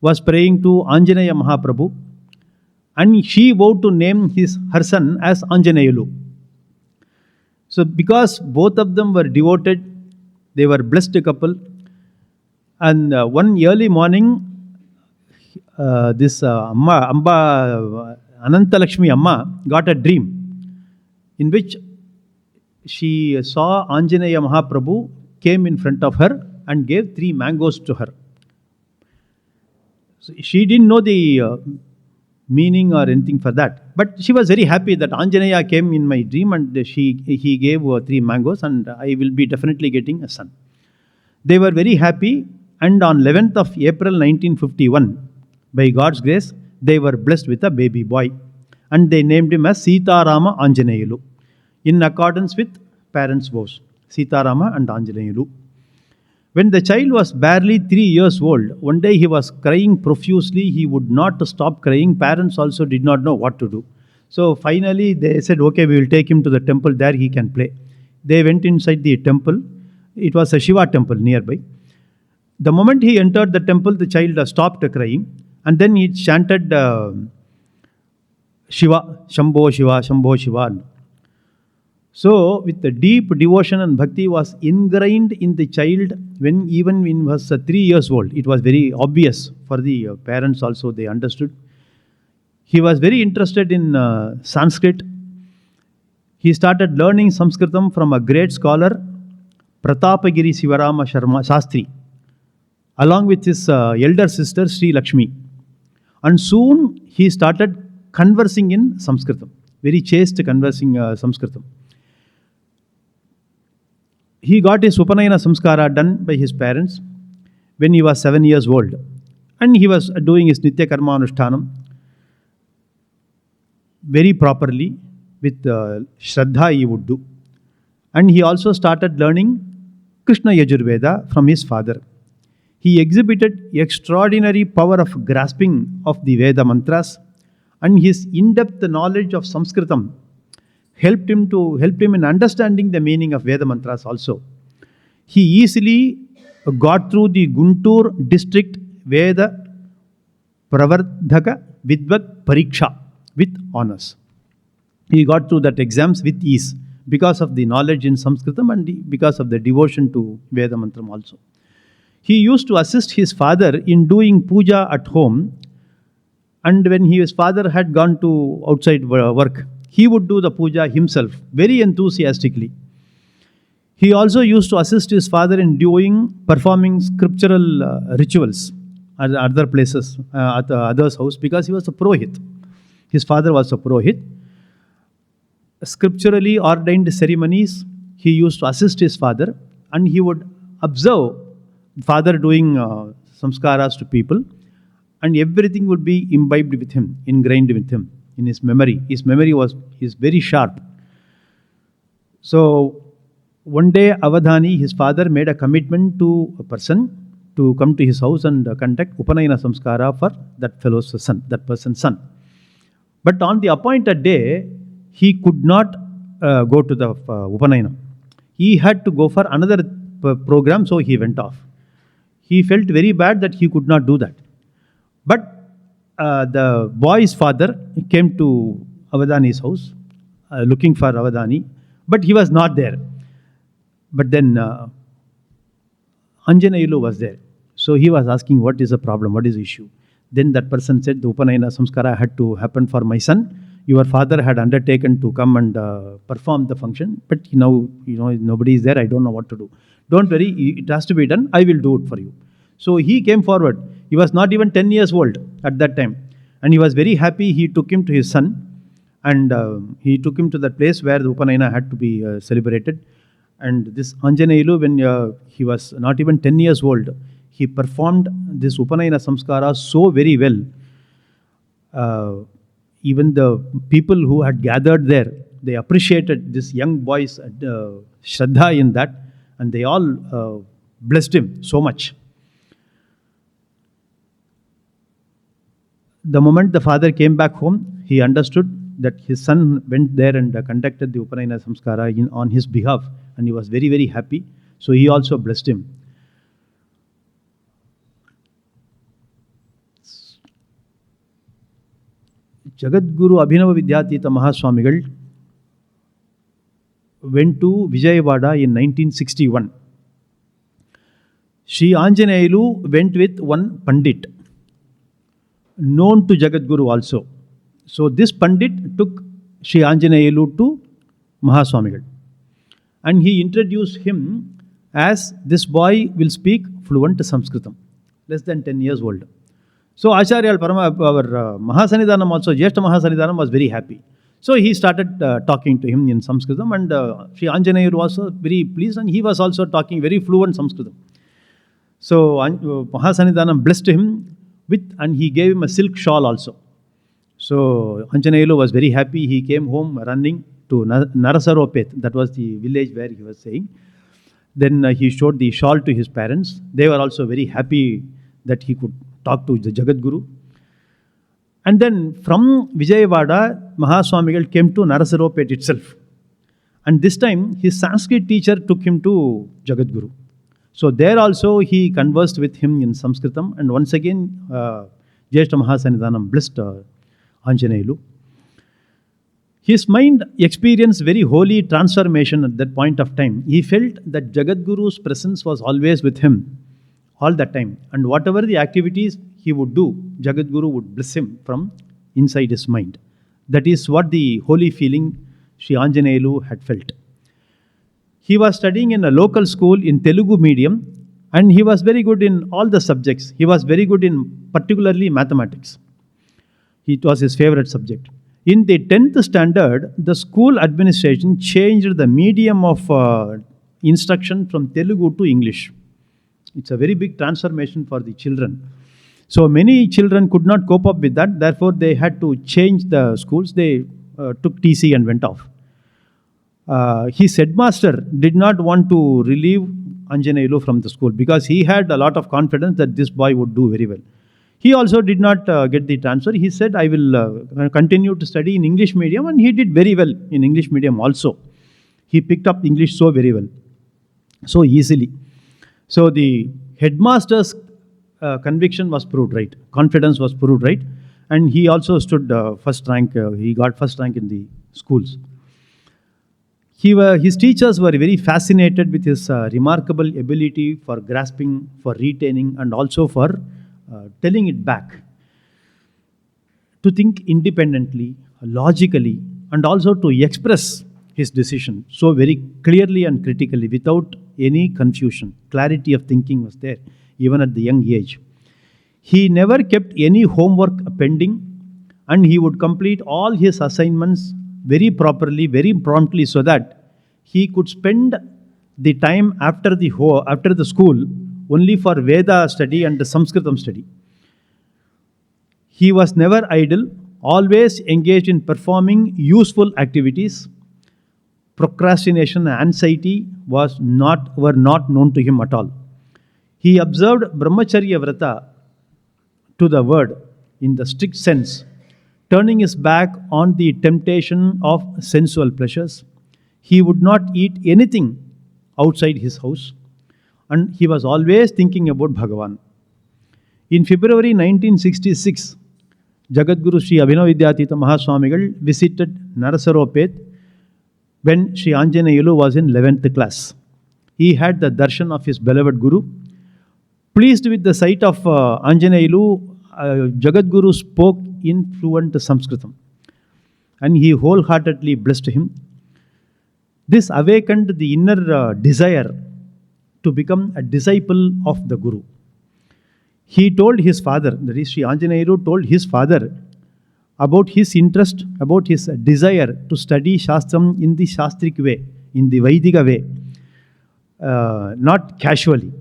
A: was praying to Anjaneya Mahaprabhu, and she vowed to name her son as Anjaneyalu. So because both of them were devoted, they were blessed couple. And one early morning, this Anantalakshmi Amma got a dream in which she saw Anjaneya Mahaprabhu came in front of her and gave 3 mangoes to her. So she didn't know the meaning or anything for that. But she was very happy that Anjaneya came in my dream and he gave 3 mangoes and I will be definitely getting a son. They were very happy, and on 11th of April 1951, by God's grace, they were blessed with a baby boy. and they named him as Sita-Rama Anjaneyulu, in accordance with parents' vows, Sita-Rama and Anjaneyulu. When the child was barely 3 years old, one day he was crying profusely. He would not stop crying. Parents also did not know what to do. So finally they said, okay, we will take him to the temple, there he can play. They went inside the temple. It was a Shiva temple nearby. The moment he entered the temple, the child stopped crying, and then he chanted Shiva, Shambho Shiva, Shambho Shiva. So, with the deep devotion and bhakti was ingrained in the child even when he was 3 years old. It was very obvious for the parents also, they understood. He was very interested in Sanskrit. He started learning Sanskritam from a great scholar, Pratapagiri Sivarama Sharma Shastri, along with his elder sister, Sri Lakshmi. And soon he started conversing in Sanskritam, very chaste conversing Sanskritam. He got his Upanayana Samskara done by his parents when he was 7 years old. And he was doing his Nitya Karma Anushtanam very properly with Shraddha he would do. And he also started learning Krishna Yajurveda from his father. He exhibited extraordinary power of grasping of the Veda mantras, and his in-depth knowledge of Sanskritam helped him in understanding the meaning of Veda mantras also. He easily got through the Guntur district Veda Pravardhaka Vidvat Pariksha with honors. He got through that exams with ease because of the knowledge in Sanskritam and because of the devotion to Veda mantram also. He used to assist his father in doing puja at home, and when his father had gone to outside work, he would do the puja himself very enthusiastically. He also used to assist his father in performing scriptural rituals at other places, at others' house, because he was a Purohit. His father was a Purohit. Scripturally ordained ceremonies, he used to assist his father, and he would observe father doing samskaras to people, and everything would be imbibed with him, ingrained with him in his memory. His memory is very sharp. So one day Avadhani, his father, made a commitment to a person to come to his house and conduct Upanayana Samskara for that fellow's son, that person's son. But on the appointed day, he could not go to the Upanayana. He had to go for another program, so he went off. He felt very bad that he could not do that. But the boy's father came to Avadhani's house looking for Avadhani, but he was not there. But then Anjaneyulu was there. So he was asking, what is the problem? What is the issue? Then that person said, the Upanayana Samskara had to happen for my son. Your father had undertaken to come and perform the function, but now nobody is there. I don't know what to do. Don't worry, it has to be done. I will do it for you. So he came forward. He was not even 10 years old at that time. And he was very happy. He took him to his son, and he took him to that place where the Upanayana had to be celebrated. And this Anjaneyulu, when he was not even 10 years old, he performed this Upanayana Samskara so very well. Even the people who had gathered there, they appreciated this young boy's Shraddha in that, and they all blessed him so much. The moment the father came back home, he understood that his son went there and conducted the Upanayana Samskara on his behalf, and he was very, very happy. So he also blessed him. Jagadguru Abhinava Vidyatita Mahaswamigal went to Vijayawada in 1961. Shri Anjaneyulu went with one Pandit, known to Jagadguru also. So this Pandit took Shri Anjaneyulu to Mahaswamigal, and he introduced him as this boy will speak fluent Sanskritam, less than 10 years old. So Acharya our Mahasanidhanam also, Jyeshta Mahasanidhanam was very happy. So he started talking to him in Sanskritam, and Shri Anjaneyulu was very pleased, and he was also talking very fluent Sanskritam. So Mahasanidhanam blessed him and he gave him a silk shawl also. So Anjaneyulu was very happy. He came home running to Narasaropet. That was the village where he was staying. Then he showed the shawl to his parents. They were also very happy that he could talk to the Jagat Guru. And then from Vijayawada, Mahaswamigal came to Narasaropet itself. And this time, his Sanskrit teacher took him to Jagat Guru. So there also he conversed with him in Sanskritam. And once again, Jyeshta Mahasannidhanam blessed Anjaneyulu. His mind experienced very holy transformation at that point of time. He felt that Jagat Guru's presence was always with him all the time. And whatever the activities he would do, Jagat Guru would bless him from inside his mind. That is what the holy feeling Sri Anjaneyulu had felt. He was studying in a local school in Telugu medium, and he was very good in all the subjects. He was very good in particularly mathematics. It was his favorite subject. In the 10th standard, the school administration changed the medium of instruction from Telugu to English. It's a very big transformation for the children. So many children could not cope up with that. Therefore, they had to change the schools. They took TC and went off. His headmaster did not want to relieve Anjaneyulu from the school because he had a lot of confidence that this boy would do very well. He also did not get the transfer. He said, I will continue to study in English medium, and he did very well in English medium also. He picked up English so very well, so easily. So the headmaster's conviction was proved right, confidence was proved right, and he also stood first rank, he got first rank in the schools. His teachers were very fascinated with his remarkable ability for grasping, for retaining, and also for telling it back. To think independently, logically, and also to express his decision so very clearly and critically without any confusion. Clarity of thinking was there, even at the young age. He never kept any homework pending, and he would complete all his assignments very properly, very promptly, so that he could spend the time after the school only for Veda study and the Sanskritam study. He was never idle, always engaged in performing useful activities. Procrastination and anxiety were not known to him at all. He observed Brahmacharya Vrata to the word in the strict sense, turning his back on the temptation of sensual pleasures. He would not eat anything outside his house, and he was always thinking about Bhagavan. In February 1966, Jagadguru Sri Abhinavidhyatita Mahaswamigal visited Narasaropet when Sri Anjaneyulu was in 11th class. He had the darshan of his beloved Guru. Pleased with the sight of Anjaneyulu, Jagadguru spoke in fluent Sanskritam, and he wholeheartedly blessed him. This awakened the inner desire to become a disciple of the Guru. He told his father, that is, Sri Anjaneyulu told his father about his interest, about his desire to study Shastram in the Shastric way, in the Vaidika way, not casually.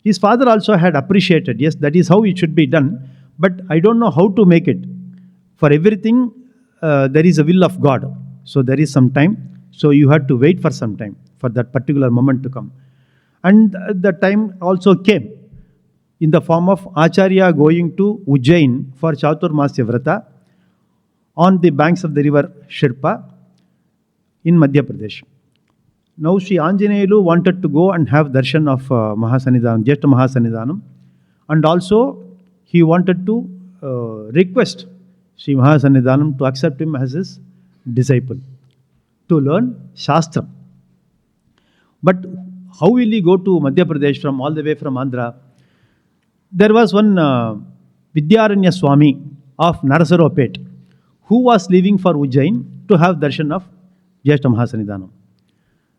A: His father also had appreciated, yes, that is how it should be done, but I don't know how to make it. For everything, there is a will of God. So there is some time. So you had to wait for some time for that particular moment to come. And the time also came in the form of Acharya going to Ujjain for Chaturmasya Vrata on the banks of the river Shirpa in Madhya Pradesh. Now Sri Anjaneyulu wanted to go and have darshan of Mahasannidhanam, Jyeshta Mahasannidhanam, and also he wanted to request Sri Mahasannidhanam to accept him as his disciple, to learn Shastra. But how will he go to Madhya Pradesh from all the way from Andhra? There was one Vidyaranya Swami of Narasaropet who was leaving for Ujjain to have darshan of Jyeshta Mahasannidhanam.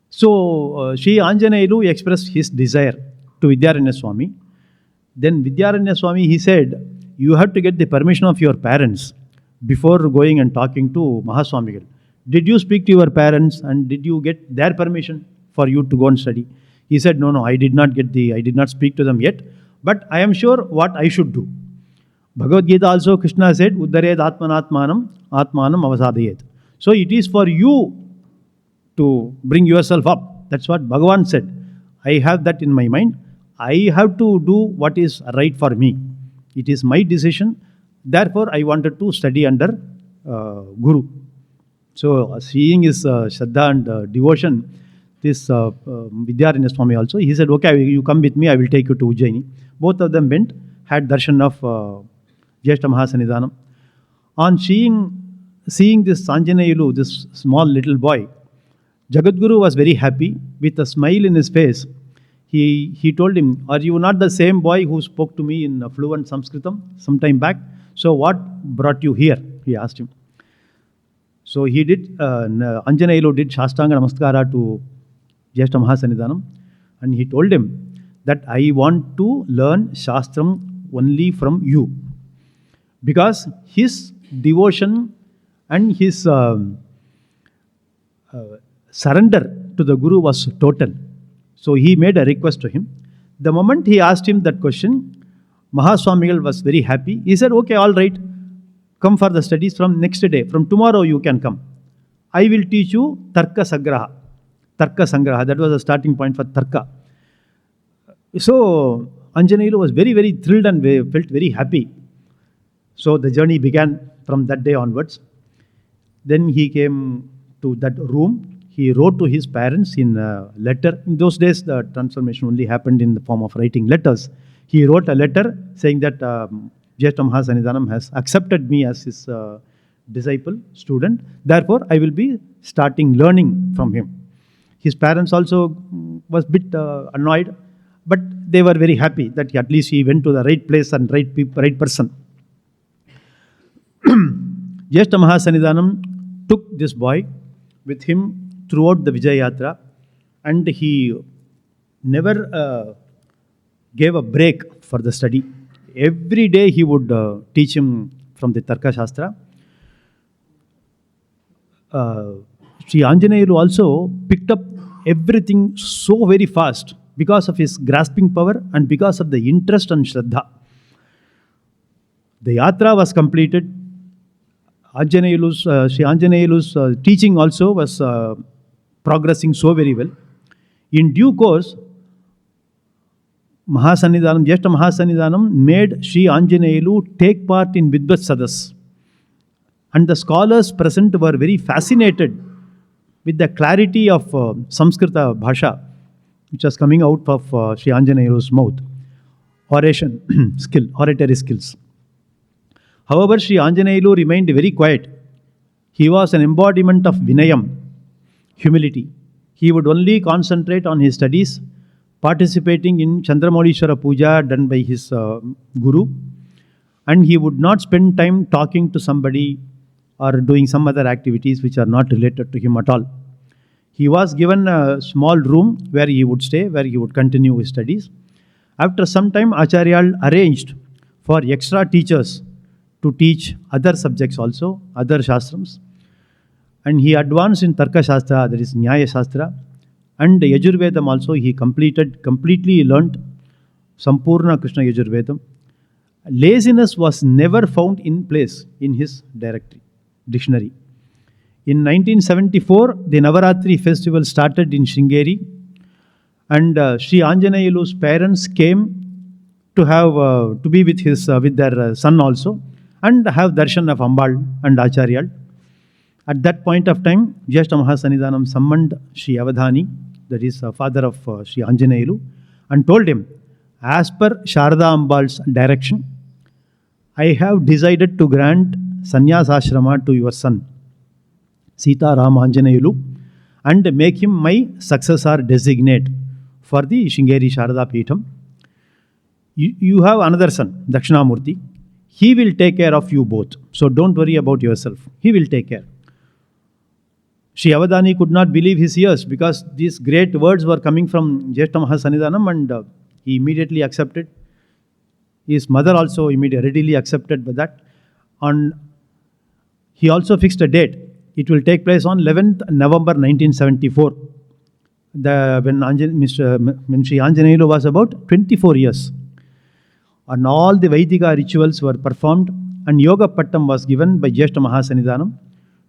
A: So Sri Anjaneyulu expressed his desire to Vidyaranya Swami. Then Vidyaranya Swami, he said, you have to get the permission of your parents before going and talking to Mahaswamigal. Did you speak to your parents and did you get their permission for you to go and study? He said, no, I did not speak to them yet, but I am sure what I should do. Bhagavad Gita also, Krishna said, Uddared Atmanatmanam, Atmanam Avasadayet. So it is for you to bring yourself up. That's what Bhagavan said. I have that in my mind. I have to do what is right for me. It is my decision. Therefore, I wanted to study under Guru. So, seeing his Shraddha and devotion, this Vidyaranya Swami also, he said, okay, you come with me, I will take you to Ujjaini. Both of them went, had darshan of Jyeshta Mahasannidhanam. On seeing this Anjaneyulu, this small little boy, Jagadguru was very happy. With a smile in his face, he told him, are you not the same boy who spoke to me in fluent Sanskritam some time back? So what brought you here? He asked him. So he did, Anjaneyulu did Shastanga Namaskara to Jyeshta Mahasannidhanam, and he told him that I want to learn Shastram only from you. Because his devotion and his surrender to the Guru was total. So he made a request to him. The moment he asked him that question, Mahaswamigal was very happy. He said, okay, all right, come for the studies from next day. From tomorrow you can come. I will teach you Tarka Sagraha. Tarka Sangraha, that was the starting point for Tarka. So Anjaneyulu was very, very thrilled and felt very happy. So the journey began from that day onwards. Then he came to that room. He wrote to his parents in a letter. In those days, the transformation only happened in the form of writing letters. He wrote a letter saying that Jyeshta Mahasannidhanam has accepted me as his disciple, student. Therefore, I will be starting learning from him. His parents also was a bit annoyed, but they were very happy that at least he went to the right place and right person. Jyeshta Mahasannidhanam took this boy with him throughout the Vijay Yatra, and he never gave a break for the study. Every day he would teach him from the Tarka Shastra. Sri Anjaneyulu also picked up everything so very fast because of his grasping power and because of the interest and Shraddha. The Yatra was completed. Sri Anjaneyulu's teaching also was progressing so very well. In due course, Mahasannidhanam, Jyeshta Mahasannidhanam made Sri Anjaneyulu take part in Vidvat Sadas. And the scholars present were very fascinated with the clarity of Samskrita Bhasha, which was coming out of Sri Anjaneyulu's mouth. Oratory skills. However, Sri Anjaneyulu remained very quiet. He was an embodiment of Vinayam, humility. He would only concentrate on his studies, participating in Chandramaulishwara Puja done by his Guru, and he would not spend time talking to somebody or doing some other activities which are not related to him at all. He was given a small room where he would stay, where he would continue his studies. After some time, Acharyal arranged for extra teachers to teach other subjects also, other Shastrams. And he advanced in Tarka Shastra, that is Nyaya Shastra, and Yajurvedam also he completely learnt Sampurna Krishna Yajurvedam. Laziness was never found in place in his dictionary. In 1974, the Navaratri festival started in Sringeri, and Sri Anjaneyulu's parents came to be with their son also, and have darshan of Ambal and Acharyal. At that point of time, Jyeshta Mahasannidhanam summoned Sri Avadhani, that is father of Sri Anjaneyulu, and told him, as per Sharadha Ambal's direction, I have decided to grant sannyas ashrama to your son, Sita Ram Anjaneyulu, and make him my successor designate for the Sringeri Sharadha Peetham. You have another son, Dakshinamurti. He will take care of you both. So don't worry about yourself. He will take care. Sri Avadhani could not believe his ears because these great words were coming from Jyeshta Mahasannidhanam, and he immediately accepted. His mother also readily accepted by that. And he also fixed a date. It will take place on 11th November 1974. When Sri Anjaneyulu was about 24 years. and all the Vaidika rituals were performed, and Yoga Pattam was given by Jyeshta Mahasannidhanam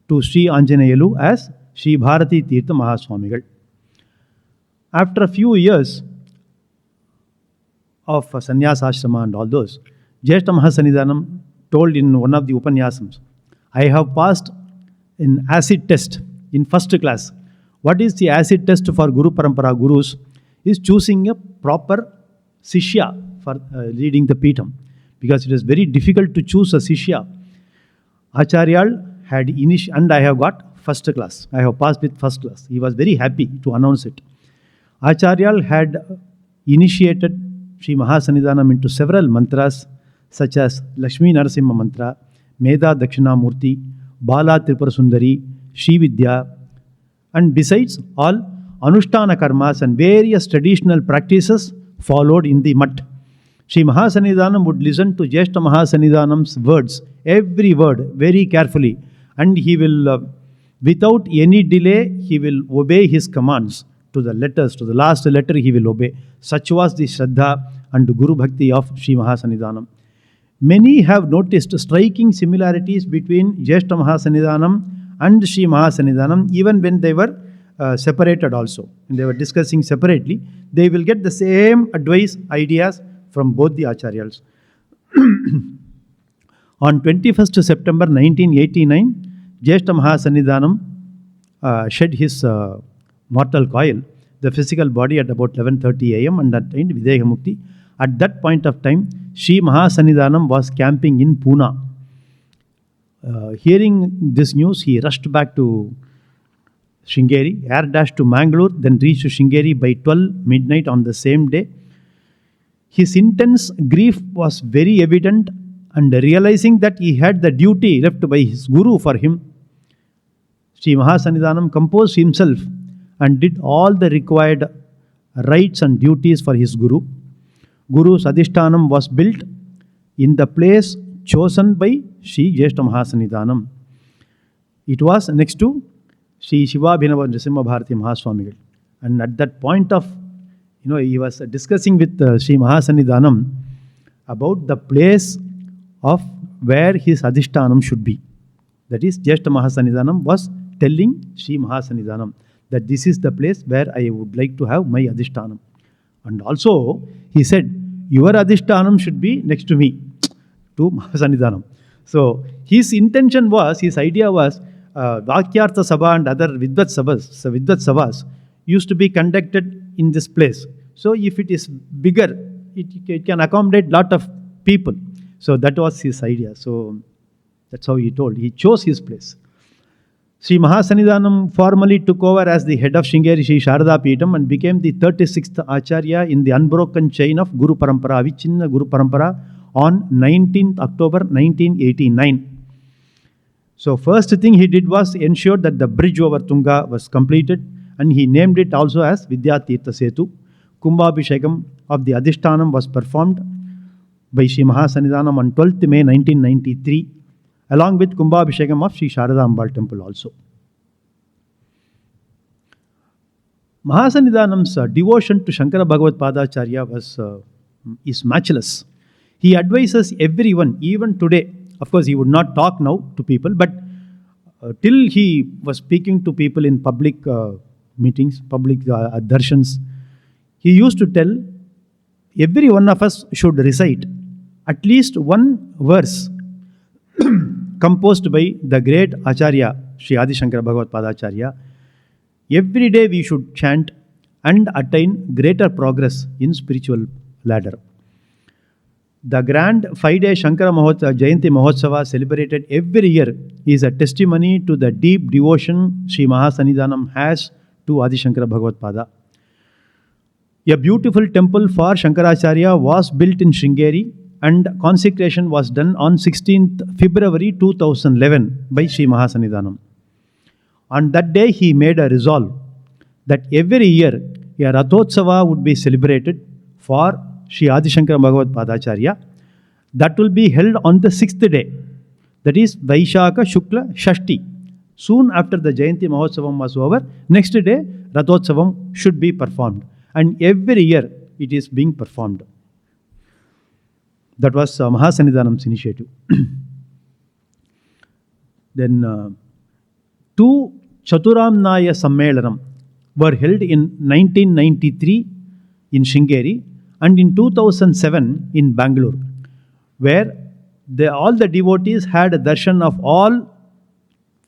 A: to Sri Anjaneyulu as Sri Bharati Tirtha Mahaswamigal. After a few years of sannyas ashrama and all those, Jyeshta Mahasannidhanam told in one of the Upanyasams, I have passed in acid test in first class. What is the acid test for Guru Parampara Gurus? Is choosing a proper Sishya for leading the Peetham. Because it is very difficult to choose a Sishya. Acharyal had and I have got first class. I have passed with first class. He was very happy to announce it. Acharyal had initiated Sri Mahasannidhanam into several mantras such as Lakshmi Narasimha mantra, Meda Dakshinamurti, Bala Tripura Sundari, Shri Vidya, and besides all Anushtana karmas and various traditional practices followed in the mat. Sri Mahasannidhanam would listen to Jyeshta Mahasannidhanam's words, every word, very carefully, and he will, without any delay, he will obey his commands to the letters, to the last letter he will obey. Such was the Shraddha and Guru Bhakti of Sri Mahasannidhanam. Many have noticed striking similarities between Jyeshta Mahasannidhanam and Sri Mahasannidhanam, even when they were separated also. When they were discussing separately, they will get the same advice, ideas from both the Acharyals. On 21st September 1989, Jyeshta Mahasannidhanam shed his mortal coil, the physical body, at about 11:30 am and attained Videha Mukti. At that point of time, Sri Mahasannidhanam was camping in Pune. Hearing this news, he rushed back to Sringeri, air dashed to Mangalore, then reached Sringeri by 12 midnight on the same day. His intense grief was very evident, and realizing that he had the duty left by his Guru for him, Sri Mahasannidhanam composed himself and did all the required rites and duties for his Guru. Guru's Adhishtanam was built in the place chosen by Sri Jyeshta Mahasannidhanam. It was next to Sri Shivabhinava Nrisimha Bharati Mahaswamigal. And at that point of, he was discussing with Sri Mahasannidhanam about the place of where his Adhishtanam should be. That is, Jyeshta Mahasannidhanam was telling Sri Mahasannidhanam that this is the place where I would like to have my Adhishtanam. And also, he said, your Adhishtanam should be next to me, to Mahasannidhanam. So, his intention was, his idea was, Vakyartha Sabha and other Vidvat Sabhas used to be conducted in this place. So, if it is bigger, it can accommodate lot of people. So, that was his idea. So, that's how he told. He chose his place. Sri Mahasannidhanam formally took over as the head of Sringeri Sri Sharadha Peetham and became the 36th Acharya in the unbroken chain of Guru Parampara, Avichinna Guru Parampara, on 19th October 1989. So first thing he did was ensure that the bridge over Tunga was completed, and he named it also as Vidya Tirtha Setu. Kumbhabhishekam of the Adhishtanam was performed by Sri Mahasannidhanam on 12th May 1993, along with Kumbhabhishekam of Sri Sharadha Ambal temple also. Mahasannidhanam's devotion to Shankara Bhagavad Padacharya is matchless. He advises everyone, even today. Of course, he would not talk now to people, but till he was speaking to people in public meetings, public darshans, he used to tell every one of us should recite at least one verse composed by the great Acharya, Sri Adi Shankara Bhagavad Padacharya. Every day we should chant and attain greater progress in spiritual ladder. The grand 5-day Shankara Jayanti Mahotsava celebrated every year is a testimony to the deep devotion Sri Mahasannidhanam has to Adi Shankara Bhagavad Pada. A beautiful temple for Shankaracharya was built in Sringeri, and consecration was done on 16th February 2011 by Sri Mahasannidhanam. On that day, he made a resolve that every year a Rathotsava would be celebrated for Sri Adi Shankara Bhagavad Padacharya. That will be held on the 6th day, that is Vaishaka Shukla Shashti. Soon after the Jayanti Mahotsavam was over, next day Rathotsavam should be performed, and every year it is being performed. That was Mahasanidhanam's initiative. Then two Chaturamnaya Sammelanam were held in 1993 in Sringeri and in 2007 in Bangalore, where all the devotees had a darshan of all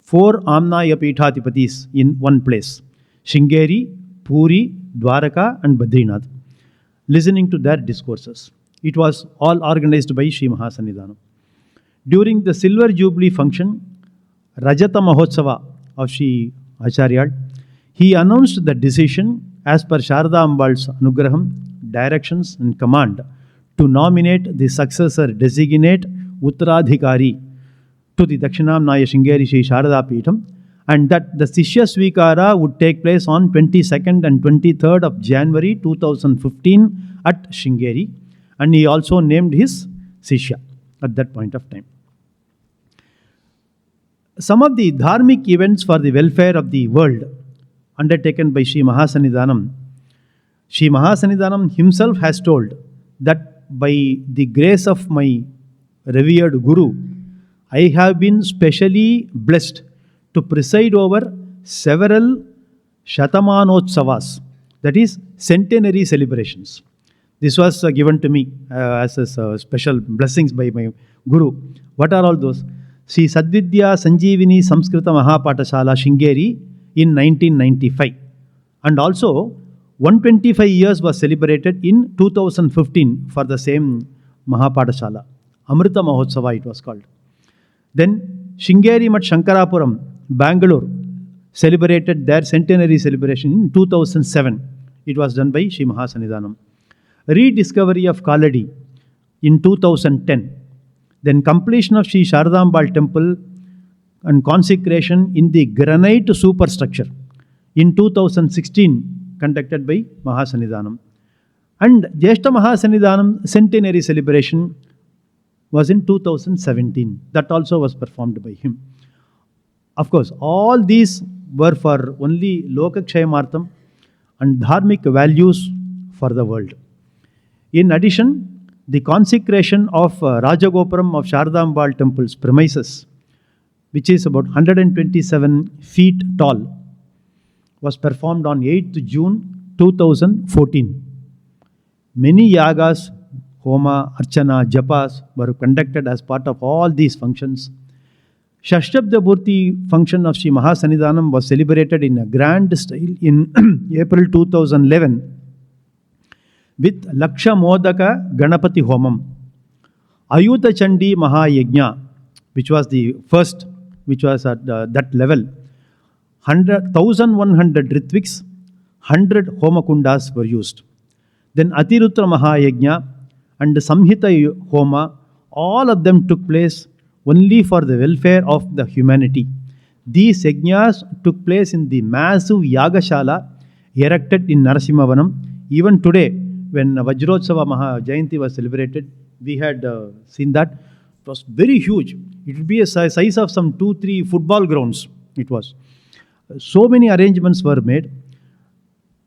A: four Amnaya Peethatipatis in one place: Sringeri, Puri, Dwaraka, and Badrinath, listening to their discourses. It was all organized by Sri Mahasanidhanam. During the Silver Jubilee function, Rajata Mahotsava of Sri Acharya, he announced the decision as per Sharadha Ambal's Anugraham, directions and command to nominate the successor designate Uttaradhikari to the Dakshinamnaya Sringeri Shri Sharadha Peetham, and that the Sishya Svikara would take place on 22nd and 23rd of January 2015 at Sringeri, and he also named his Sishya at that point of time. Some of the dharmic events for the welfare of the world undertaken by Sri Mahasanidhanam, Sri Mahasanidhanam himself has told that by the grace of my revered Guru, I have been specially blessed to preside over several Shatamanotsavas, that is, centenary celebrations. This was given to me as a special blessings by my Guru. What are all those? Sri Sadvidya Sanjeevini Samskrita Mahapatashala Sringeri in 1995. And also, 125 years was celebrated in 2015 for the same Mahapatashala. Amrita Mahotsava it was called. Then Sringeri Mat Shankarapuram, Bangalore, celebrated their centenary celebration in 2007. It was done by Sri Mahasanidhanam. Rediscovery of Kaladi in 2010. Then completion of Sri Sharadambal temple and consecration in the granite superstructure in 2016, conducted by Mahasanidhanam. And Jyeshta Mahasanidhanam centenary celebration was in 2017. That also was performed by him. Of course, all these were for only Lokakshayamartham and dharmic values for the world. In addition, the consecration of Rajagopuram of Sharadambal temple's premises, which is about 127 feet tall, was performed on 8th June 2014. Many yagas, homa, archana, japas were conducted as part of all these functions. Shashtabda Bhurti function of Sri Mahasanidhanam was celebrated in a grand style in April 2011 with Laksha Modaka Ganapati Homam, Ayuta Chandi Mahayajna, which was the first, which was at that level. 1,100 Ritviks, 100 Homakundas were used. Then Atirutra Mahayajna and Samhita Homa, all of them took place only for the welfare of the humanity. These yajnas took place in the massive Yagashala erected in Narasimhavanam. Even today, when Vajrotsava Maha Jayanti was celebrated, we had seen that. It was very huge. It would be a size of some 2-3 football grounds. It was. So many arrangements were made.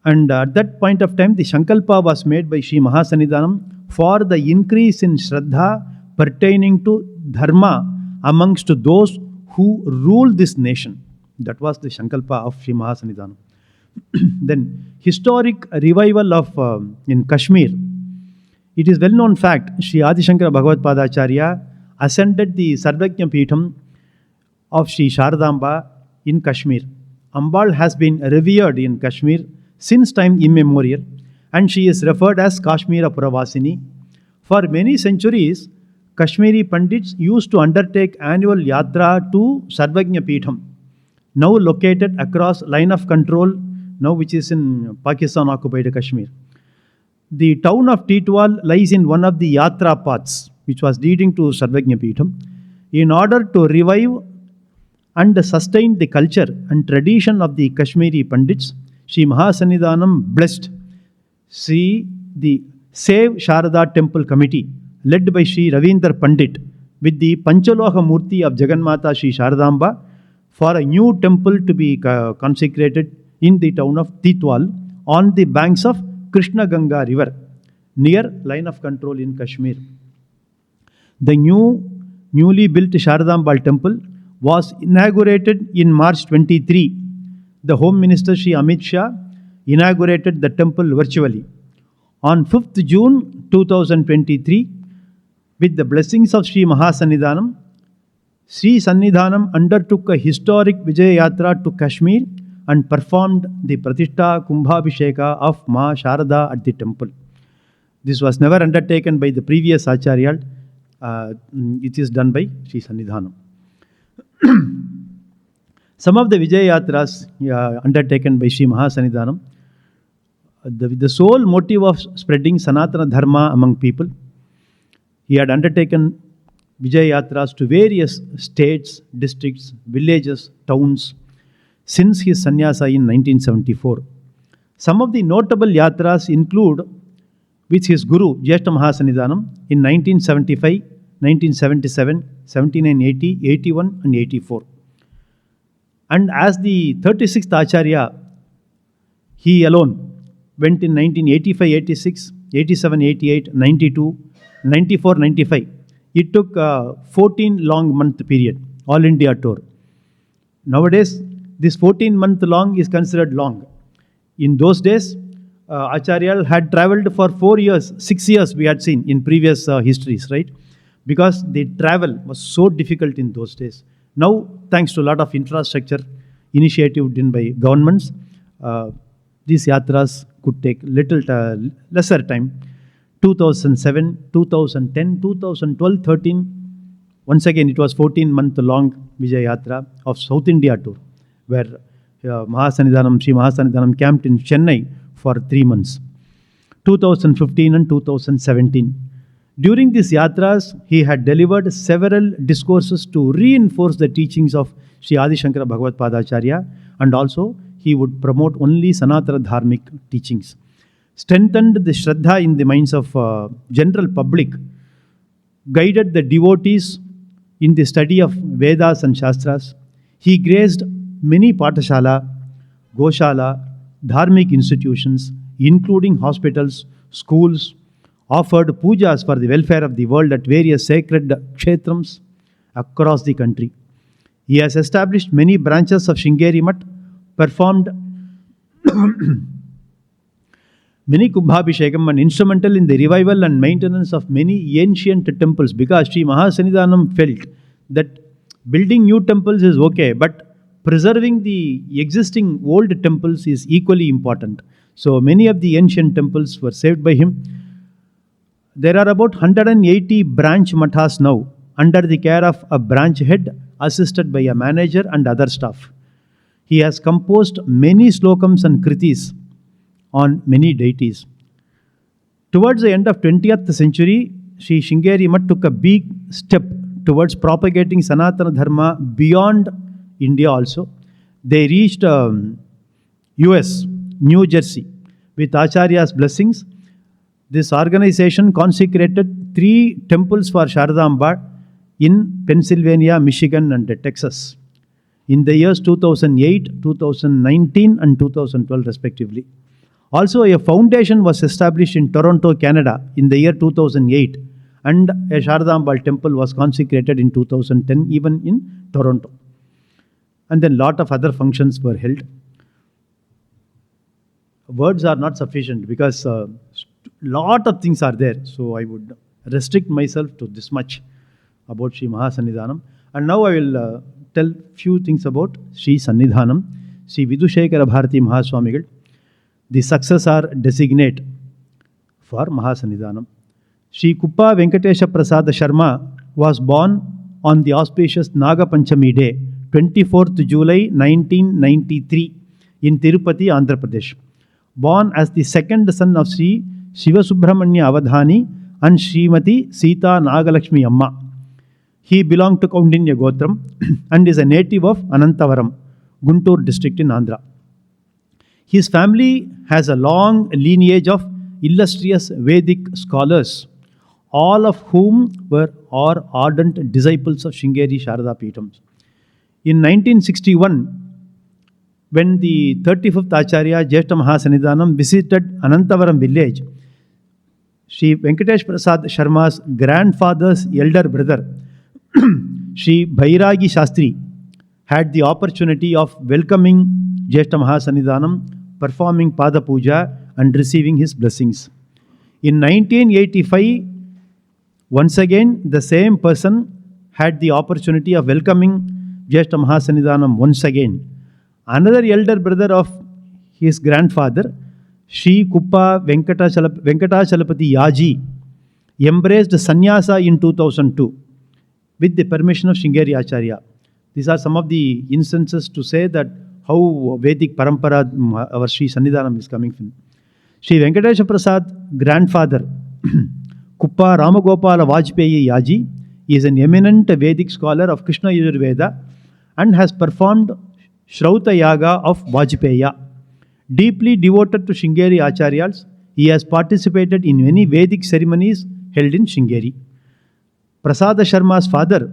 A: And at that point of time, the Shankalpa was made by Sri Mahasanidhanam for the increase in Shraddha pertaining to Dharma amongst those who rule this nation. That was the Shankalpa of Sri Mahasanidhanam. Then, historic revival of in Kashmir. It is well-known fact, Sri Adi Shankara Bhagavad Padacharya ascended the Sarvajna Peetham of Sri Sharadamba in Kashmir. Ambal has been revered in Kashmir since time immemorial, and she is referred as Kashmira Puravasini. For many centuries, Kashmiri Pandits used to undertake annual yatra to Sarvajna Peetham, now located across line of control, now which is in Pakistan occupied Kashmir. The town of Titwal lies in one of the yatra paths, which was leading to Sarvajna Peetham. In order to revive and sustain the culture and tradition of the Kashmiri Pandits, Sri Mahasanidhanam blessed the Save Sharadha Temple Committee, led by Sri Ravindra Pandit, with the Panchaloha Murti of Jagannmata Sri Sharadamba for a new temple to be consecrated in the town of Titwal on the banks of Krishna Ganga river, near line of control in Kashmir. The newly built Sharadambal temple was inaugurated in March 23. The Home Minister Shri Amit Shah inaugurated the temple virtually. On 5th June 2023, with the blessings of Sri Mahasannidhanam, Sri Sannidhanam undertook a historic Vijaya Yatra to Kashmir and performed the Pratishtha Kumbhabhisheka of Ma Sharadha at the temple. This was never undertaken by the previous Acharya. It is done by Sri Sannidhanam. Some of the Vijaya Yatras undertaken by Sri Mahasannidhanam, the sole motive of spreading Sanatana Dharma among people, he had undertaken Vijaya Yatras to various states, districts, villages, towns since his sannyasa in 1974. Some of the notable yatras include with his Guru, Jyeshta Mahasannidhanam, in 1975, 1977, 79, 80, 81 and 84. And as the 36th Acharya, he alone went in 1985, 86, 87, 88, 92, 94, 95. It took a 14 long month period, all India tour. Nowadays, this 14-month long is considered long. In those days, Acharya had traveled for 4 years, 6 years we had seen in previous histories, right? Because the travel was so difficult in those days. Now, thanks to a lot of infrastructure initiative done by governments, these yatras could take lesser time. 2007, 2010, 2012, 13. Once again, it was 14-month long Vijaya Yatra of South India tour, where Sri Mahasannidhanam camped in Chennai for 3 months. 2015 and 2017. During these yatras, he had delivered several discourses to reinforce the teachings of Sri Adi Shankara Bhagavad Padacharya, and also he would promote only Sanatana Dharmic teachings. Strengthened the Shraddha in the minds of general public, guided the devotees in the study of Vedas and Shastras. He graced many Patashala, Goshala, Dharmic institutions, including hospitals, schools, offered pujas for the welfare of the world at various sacred kshetrams across the country. He has established many branches of Sringeri Mutt, performed many Kumbhabhishekam, and instrumental in the revival and maintenance of many ancient temples, because Sri Mahasannidhanam felt that building new temples is okay, but preserving the existing old temples is equally important. So many of the ancient temples were saved by him. There are about 180 branch mathas now under the care of a branch head assisted by a manager and other staff. He has composed many slokams and kritis on many deities. Towards the end of 20th century, Sri Sringeri Mutt took a big step towards propagating Sanatana Dharma beyond India also. They reached US, New Jersey. With Acharya's blessings, this organization consecrated 3 temples for Sharadamba in Pennsylvania, Michigan and Texas in the years 2008, 2019 and 2012 respectively. Also, a foundation was established in Toronto, Canada in the year 2008, and a Sharadambal temple was consecrated in 2010 even in Toronto. And then lot of other functions were held. Words are not sufficient because lot of things are there. So I would restrict myself to this much about Sri Mahasannidhanam. And now I will tell few things about Sri Sannidhanam, Sri Vidushekara Bharati Mahaswamigal, the successor designate for Mahasannidhanam. Sri Kuppa Venkatesha Prasad Sharma was born on the auspicious Naga Panchami day, 24th July 1993 in Tirupati, Andhra Pradesh. Born as the second son of Sri Shivasubramanya Avadhani and Srimati Sita Nagalakshmi Amma. He belonged to Kaundinya Gotram and is a native of Anantavaram, Guntur district in Andhra. His family has a long lineage of illustrious Vedic scholars, all of whom were ardent disciples of Sringeri Sharadha Peetham. In 1961, when the 35th Acharya Jyeshta Mahasannidhanam visited Anantavaram village, Shri Venkatesh Prasad Sharma's grandfather's elder brother, Shri Bhairagi Shastri, had the opportunity of welcoming Jyeshta Mahasannidhanam, performing Pada Puja and receiving his blessings. In 1985, once again, the same person had the opportunity of welcoming Jyeshta Mahasannidhanam once again. Another elder brother of his grandfather, Shri Kuppa Venkatachalapati Yaji, embraced sannyasa in 2002 with the permission of Sringeri Acharya. These are some of the instances to say that how Vedic Parampara our Sri Sannidhanam is coming from. Shri Venkatesha Prasad grandfather, Kuppa Ramagopala Vajpeyi Yaji, is an eminent Vedic scholar of Krishna Yajurveda and has performed Shrauta Yaga of Vajpeya. Deeply devoted to Sringeri Acharyas, he has participated in many Vedic ceremonies held in Sringeri. Prasada Sharma's father,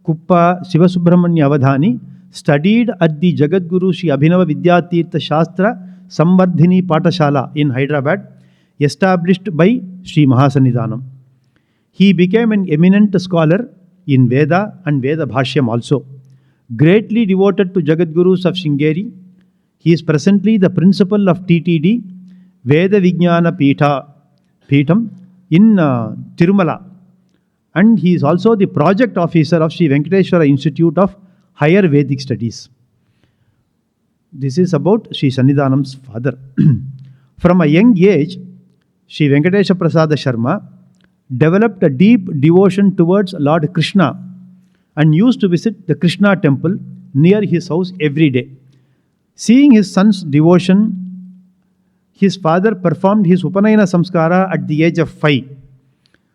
A: Kuppa Sivasubramanya Avadhani, studied at the Jagadguru Shri Abhinava Vidyatirtha Shastra Samvardhini Patashala in Hyderabad, established by Shri Mahasannidhanam. He became an eminent scholar in Veda and Veda Bhashyam also. Greatly devoted to Jagadgurus of Sringeri, he is presently the principal of TTD Veda Vijnana Peetham in Tirumala, and he is also the project officer of Sri Venkateshwara Institute of Higher Vedic Studies. This is about Sri Sannidhanam's father. From a young age, Sri Venkatesha Prasada Sharma developed a deep devotion towards Lord Krishna and used to visit the Krishna temple near his house every day. Seeing his son's devotion, his father performed his Upanayana Samskara at the age of 5.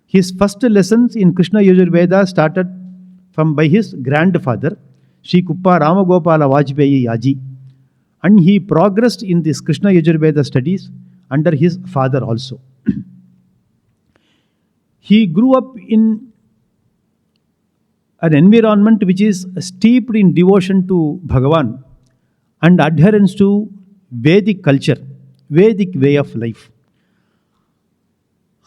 A: His first lessons in Krishna Yajurveda started by his grandfather, Shri Kuppa Ramagopala Vajpeyi Yaji, and he progressed in this Krishna Yajurveda studies under his father also. He grew up in an environment which is steeped in devotion to Bhagavan and adherence to Vedic culture, Vedic way of life.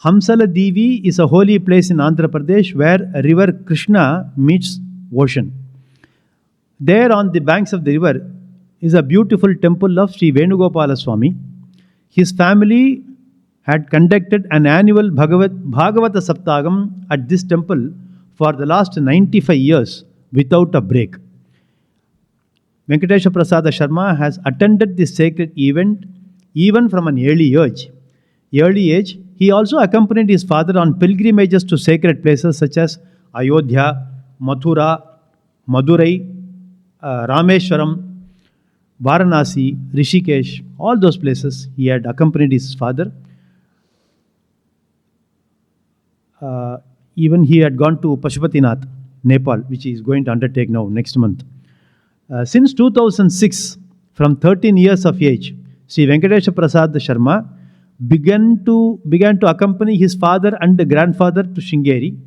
A: Hamsala Devi is a holy place in Andhra Pradesh where river Krishna meets ocean. There on the banks of the river is a beautiful temple of Sri Venugopala Swami. His family had conducted an annual Bhagavata Saptagam at this temple for the last 95 years without a break. Venkatesha Prasada Sharma has attended this sacred event even from an early age. He also accompanied his father on pilgrimages to sacred places such as Ayodhya, Mathura, Madurai, Rameshwaram, Varanasi, Rishikesh, all those places he had accompanied his father. Even he had gone to Pashupatinath, Nepal, which he is going to undertake now next month. Since 2006, from 13 years of age, Sri Venkatesha Prasad Sharma began to accompany his father and grandfather to Sringeri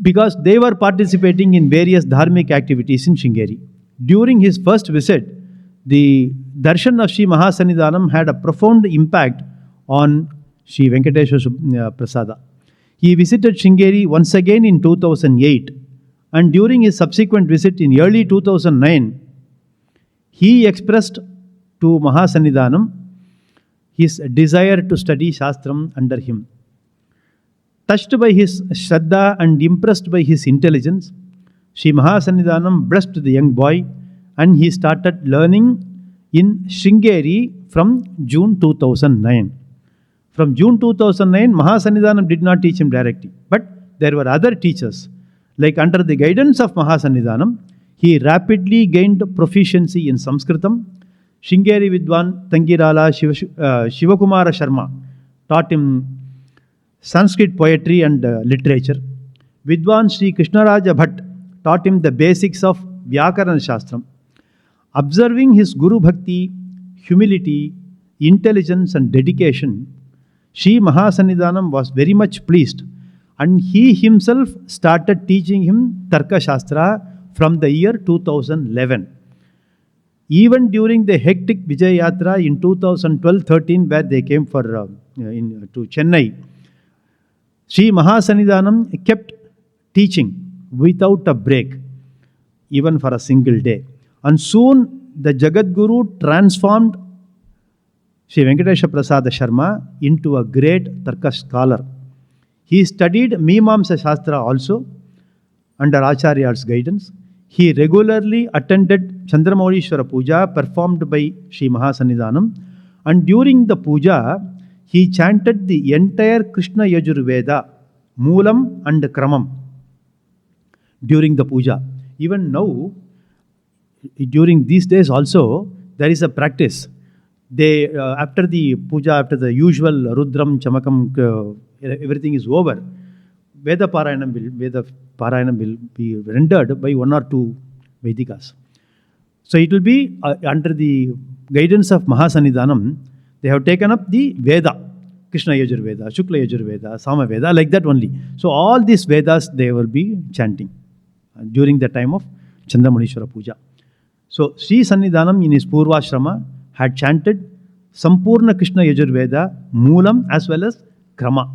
A: because they were participating in various dharmic activities in Sringeri. During his first visit, the darshan of Sri Mahasannidhanam had a profound impact on Sri Venkatesha Prasada. He visited Sringeri once again in 2008, and during his subsequent visit in early 2009, he expressed to Mahasannidhanam his desire to study Shastram under him. Touched by his Shraddha and impressed by his intelligence, Sri Mahasannidhanam blessed the young boy and he started learning in Sringeri from June 2009. From June 2009, Mahasannidhanam did not teach him directly, but there were other teachers. Like under the guidance of Mahasannidhanam, he rapidly gained proficiency in Sanskritam. Sringeri Vidwan Tangirala Shivakumara Sharma taught him Sanskrit poetry and literature. Vidwan Sri Krishnaraja Bhatt taught him the basics of Vyakarana Shastram. Observing his Guru Bhakti, humility, intelligence and dedication, Sri Mahasannidhanam was very much pleased and he himself started teaching him Tarka Shastra from the year 2011. Even during the hectic Vijay Yatra in 2012-13 where they came for to Chennai, Sri Mahasannidhanam kept teaching without a break, even for a single day. And soon the Jagat Guru transformed Sri Venkatesha Prasada Sharma into a great Tarka scholar. He studied Mimamsa Shastra also under Acharya's guidance. He regularly attended Chandramaulishwara Puja performed by Sri Mahasannidhanam, and during the puja he chanted the entire Krishna Yajurveda, Moolam and Kramam during the puja. Even now, during these days also, there is a practice. They after the puja, after the usual Rudram, Chamakam, everything is over, Veda Parayanam will be rendered by one or two Vedikas. So it will be under the guidance of Mahasannidhanam, they have taken up the Veda, Krishna Yajurveda, Shukla Yajurveda, Sama Veda, like that only. So all these Vedas they will be chanting during the time of Chandramaulishwara Puja. So Sri Sannidhanam in his Purvashrama had chanted Sampurna Krishna Yajurveda, Moolam as well as Krama.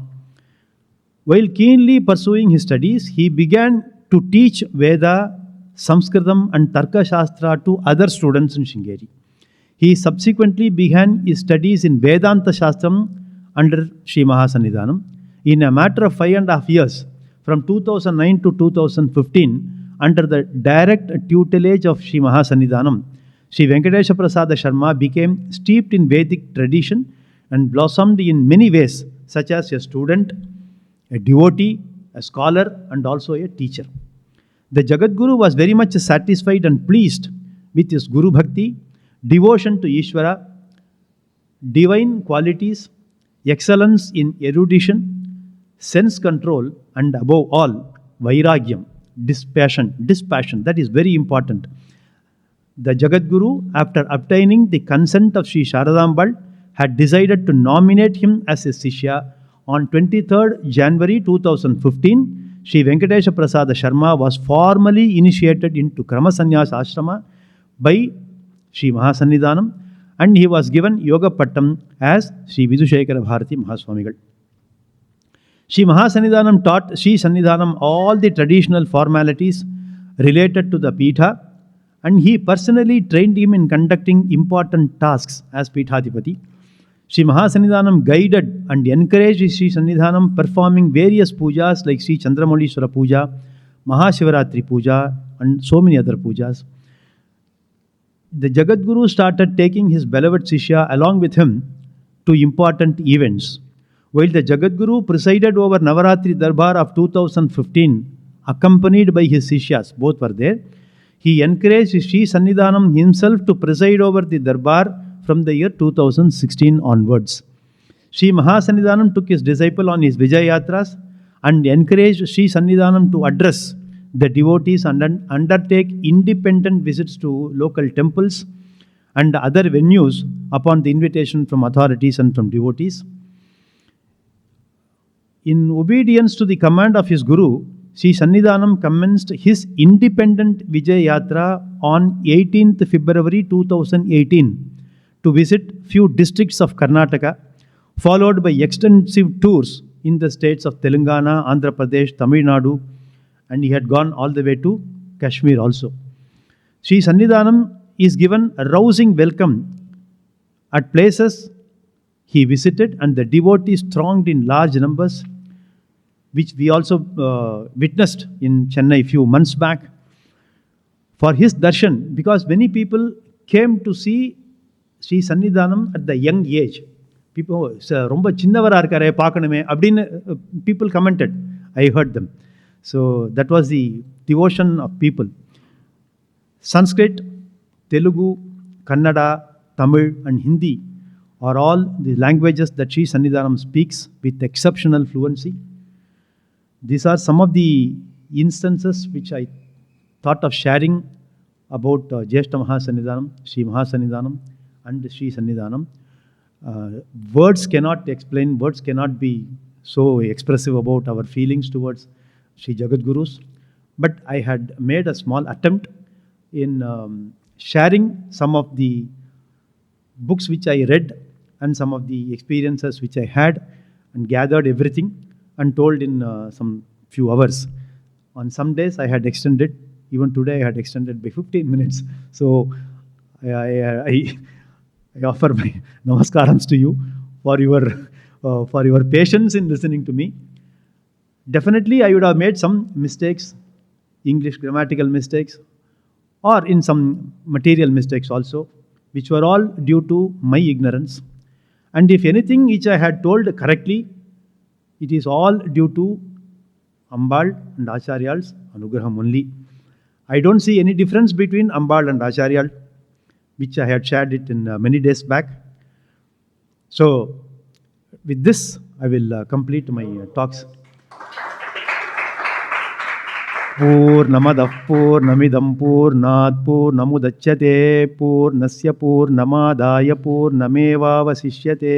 A: While keenly pursuing his studies, he began to teach Veda, Sanskritam and Tarka Shastra to other students in Sringeri. He subsequently began his studies in Vedanta Shastram under Sri Mahasannidhanam. In a matter of 5.5 years, from 2009 to 2015, under the direct tutelage of Sri Mahasannidhanam, Sri Venkatesha Prasada Sharma became steeped in Vedic tradition and blossomed in many ways, such as a student, a devotee, a scholar, and also a teacher. The Jagat Guru was very much satisfied and pleased with his Guru Bhakti, devotion to Ishvara, divine qualities, excellence in erudition, sense control, and above all, Vairagyam, dispassion. That is very important. The Jagat Guru, after obtaining the consent of Sri Sharadha, had decided to nominate him as his Sishya. On 23rd January 2015, Sri Venkatesha Prasada Sharma was formally initiated into Krama Sannyasa Ashrama by Sri Mahasannidhanam, and he was given Yoga Pattam as Sri Vidushekara Bharati Mahaswamigal. Sri Mahasannidhanam taught Sri Sannidhanam all the traditional formalities related to the Peetha, and he personally trained him in conducting important tasks as Peethadipati. Sri Mahasannidhanam guided and encouraged Sri Sannidhanam performing various pujas like Sri Chandramaulishwara Puja, Mahashivaratri Puja, and so many other pujas. The Jagat Guru started taking his beloved Sishya along with him to important events. While the Jagat Guru presided over Navaratri Darbar of 2015, accompanied by his Sishyas, both were there, he encouraged Sri Sannidhanam himself to preside over the Darbar from the year 2016 onwards. Sri Mahasannidhanam took his disciple on his Vijay Yatras and encouraged Sri Sannidhanam to address the devotees and undertake independent visits to local temples and other venues upon the invitation from authorities and from devotees. In obedience to the command of his Guru, Sri Sannidhanam commenced his independent Vijay Yatra on 18th February 2018 to visit few districts of Karnataka, followed by extensive tours in the states of Telangana, Andhra Pradesh, Tamil Nadu, and he had gone all the way to Kashmir also. Sri Sannidhanam is given a rousing welcome at places he visited, and the devotees thronged in large numbers, which we also witnessed in Chennai a few months back, for his darshan, because many people came to see Sri Sannidhanam at the young age. People, romba chinnavara irukare paakanume அப்படினு people commented. I heard them. So that was the devotion of people. Sanskrit, Telugu, Kannada, Tamil and Hindi are all the languages that Sri Sannidhanam speaks with exceptional fluency. These are some of the instances which I thought of sharing about Jyeshta Mahasannidhanam, Sri Mahasannidhanam and Sri Sannidhanam. Words cannot explain, words cannot be so expressive about our feelings towards Sri Jagat Gurus. But I had made a small attempt in sharing some of the books which I read and some of the experiences which I had, and gathered everything and told in some few hours. On some days I had extended, even today I had extended by 15 minutes. So I offer my namaskarams to you for your patience in listening to me. Definitely, I would have made some mistakes, English grammatical mistakes, or in some material mistakes also, which were all due to my ignorance. And if anything which I had told correctly, it is all due to Ambal and Acharyal's Anugraham only. I don't see any difference between Ambal and Acharyal, which I had shared it in many days back. So, with this, I will complete my talks. पूर्णमदः पूर्णमिदं पूर्णात् पूर्णमुदच्यते पूर्णस्य पूर्णमादाय पूर्णमेवावशिष्यते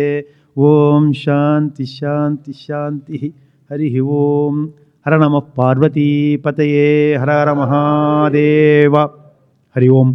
A: ॐ शान्ति शान्ति शान्तिः हरिः ॐ हर नमः पार्वती पतये हर हर महादेव हरि ओम.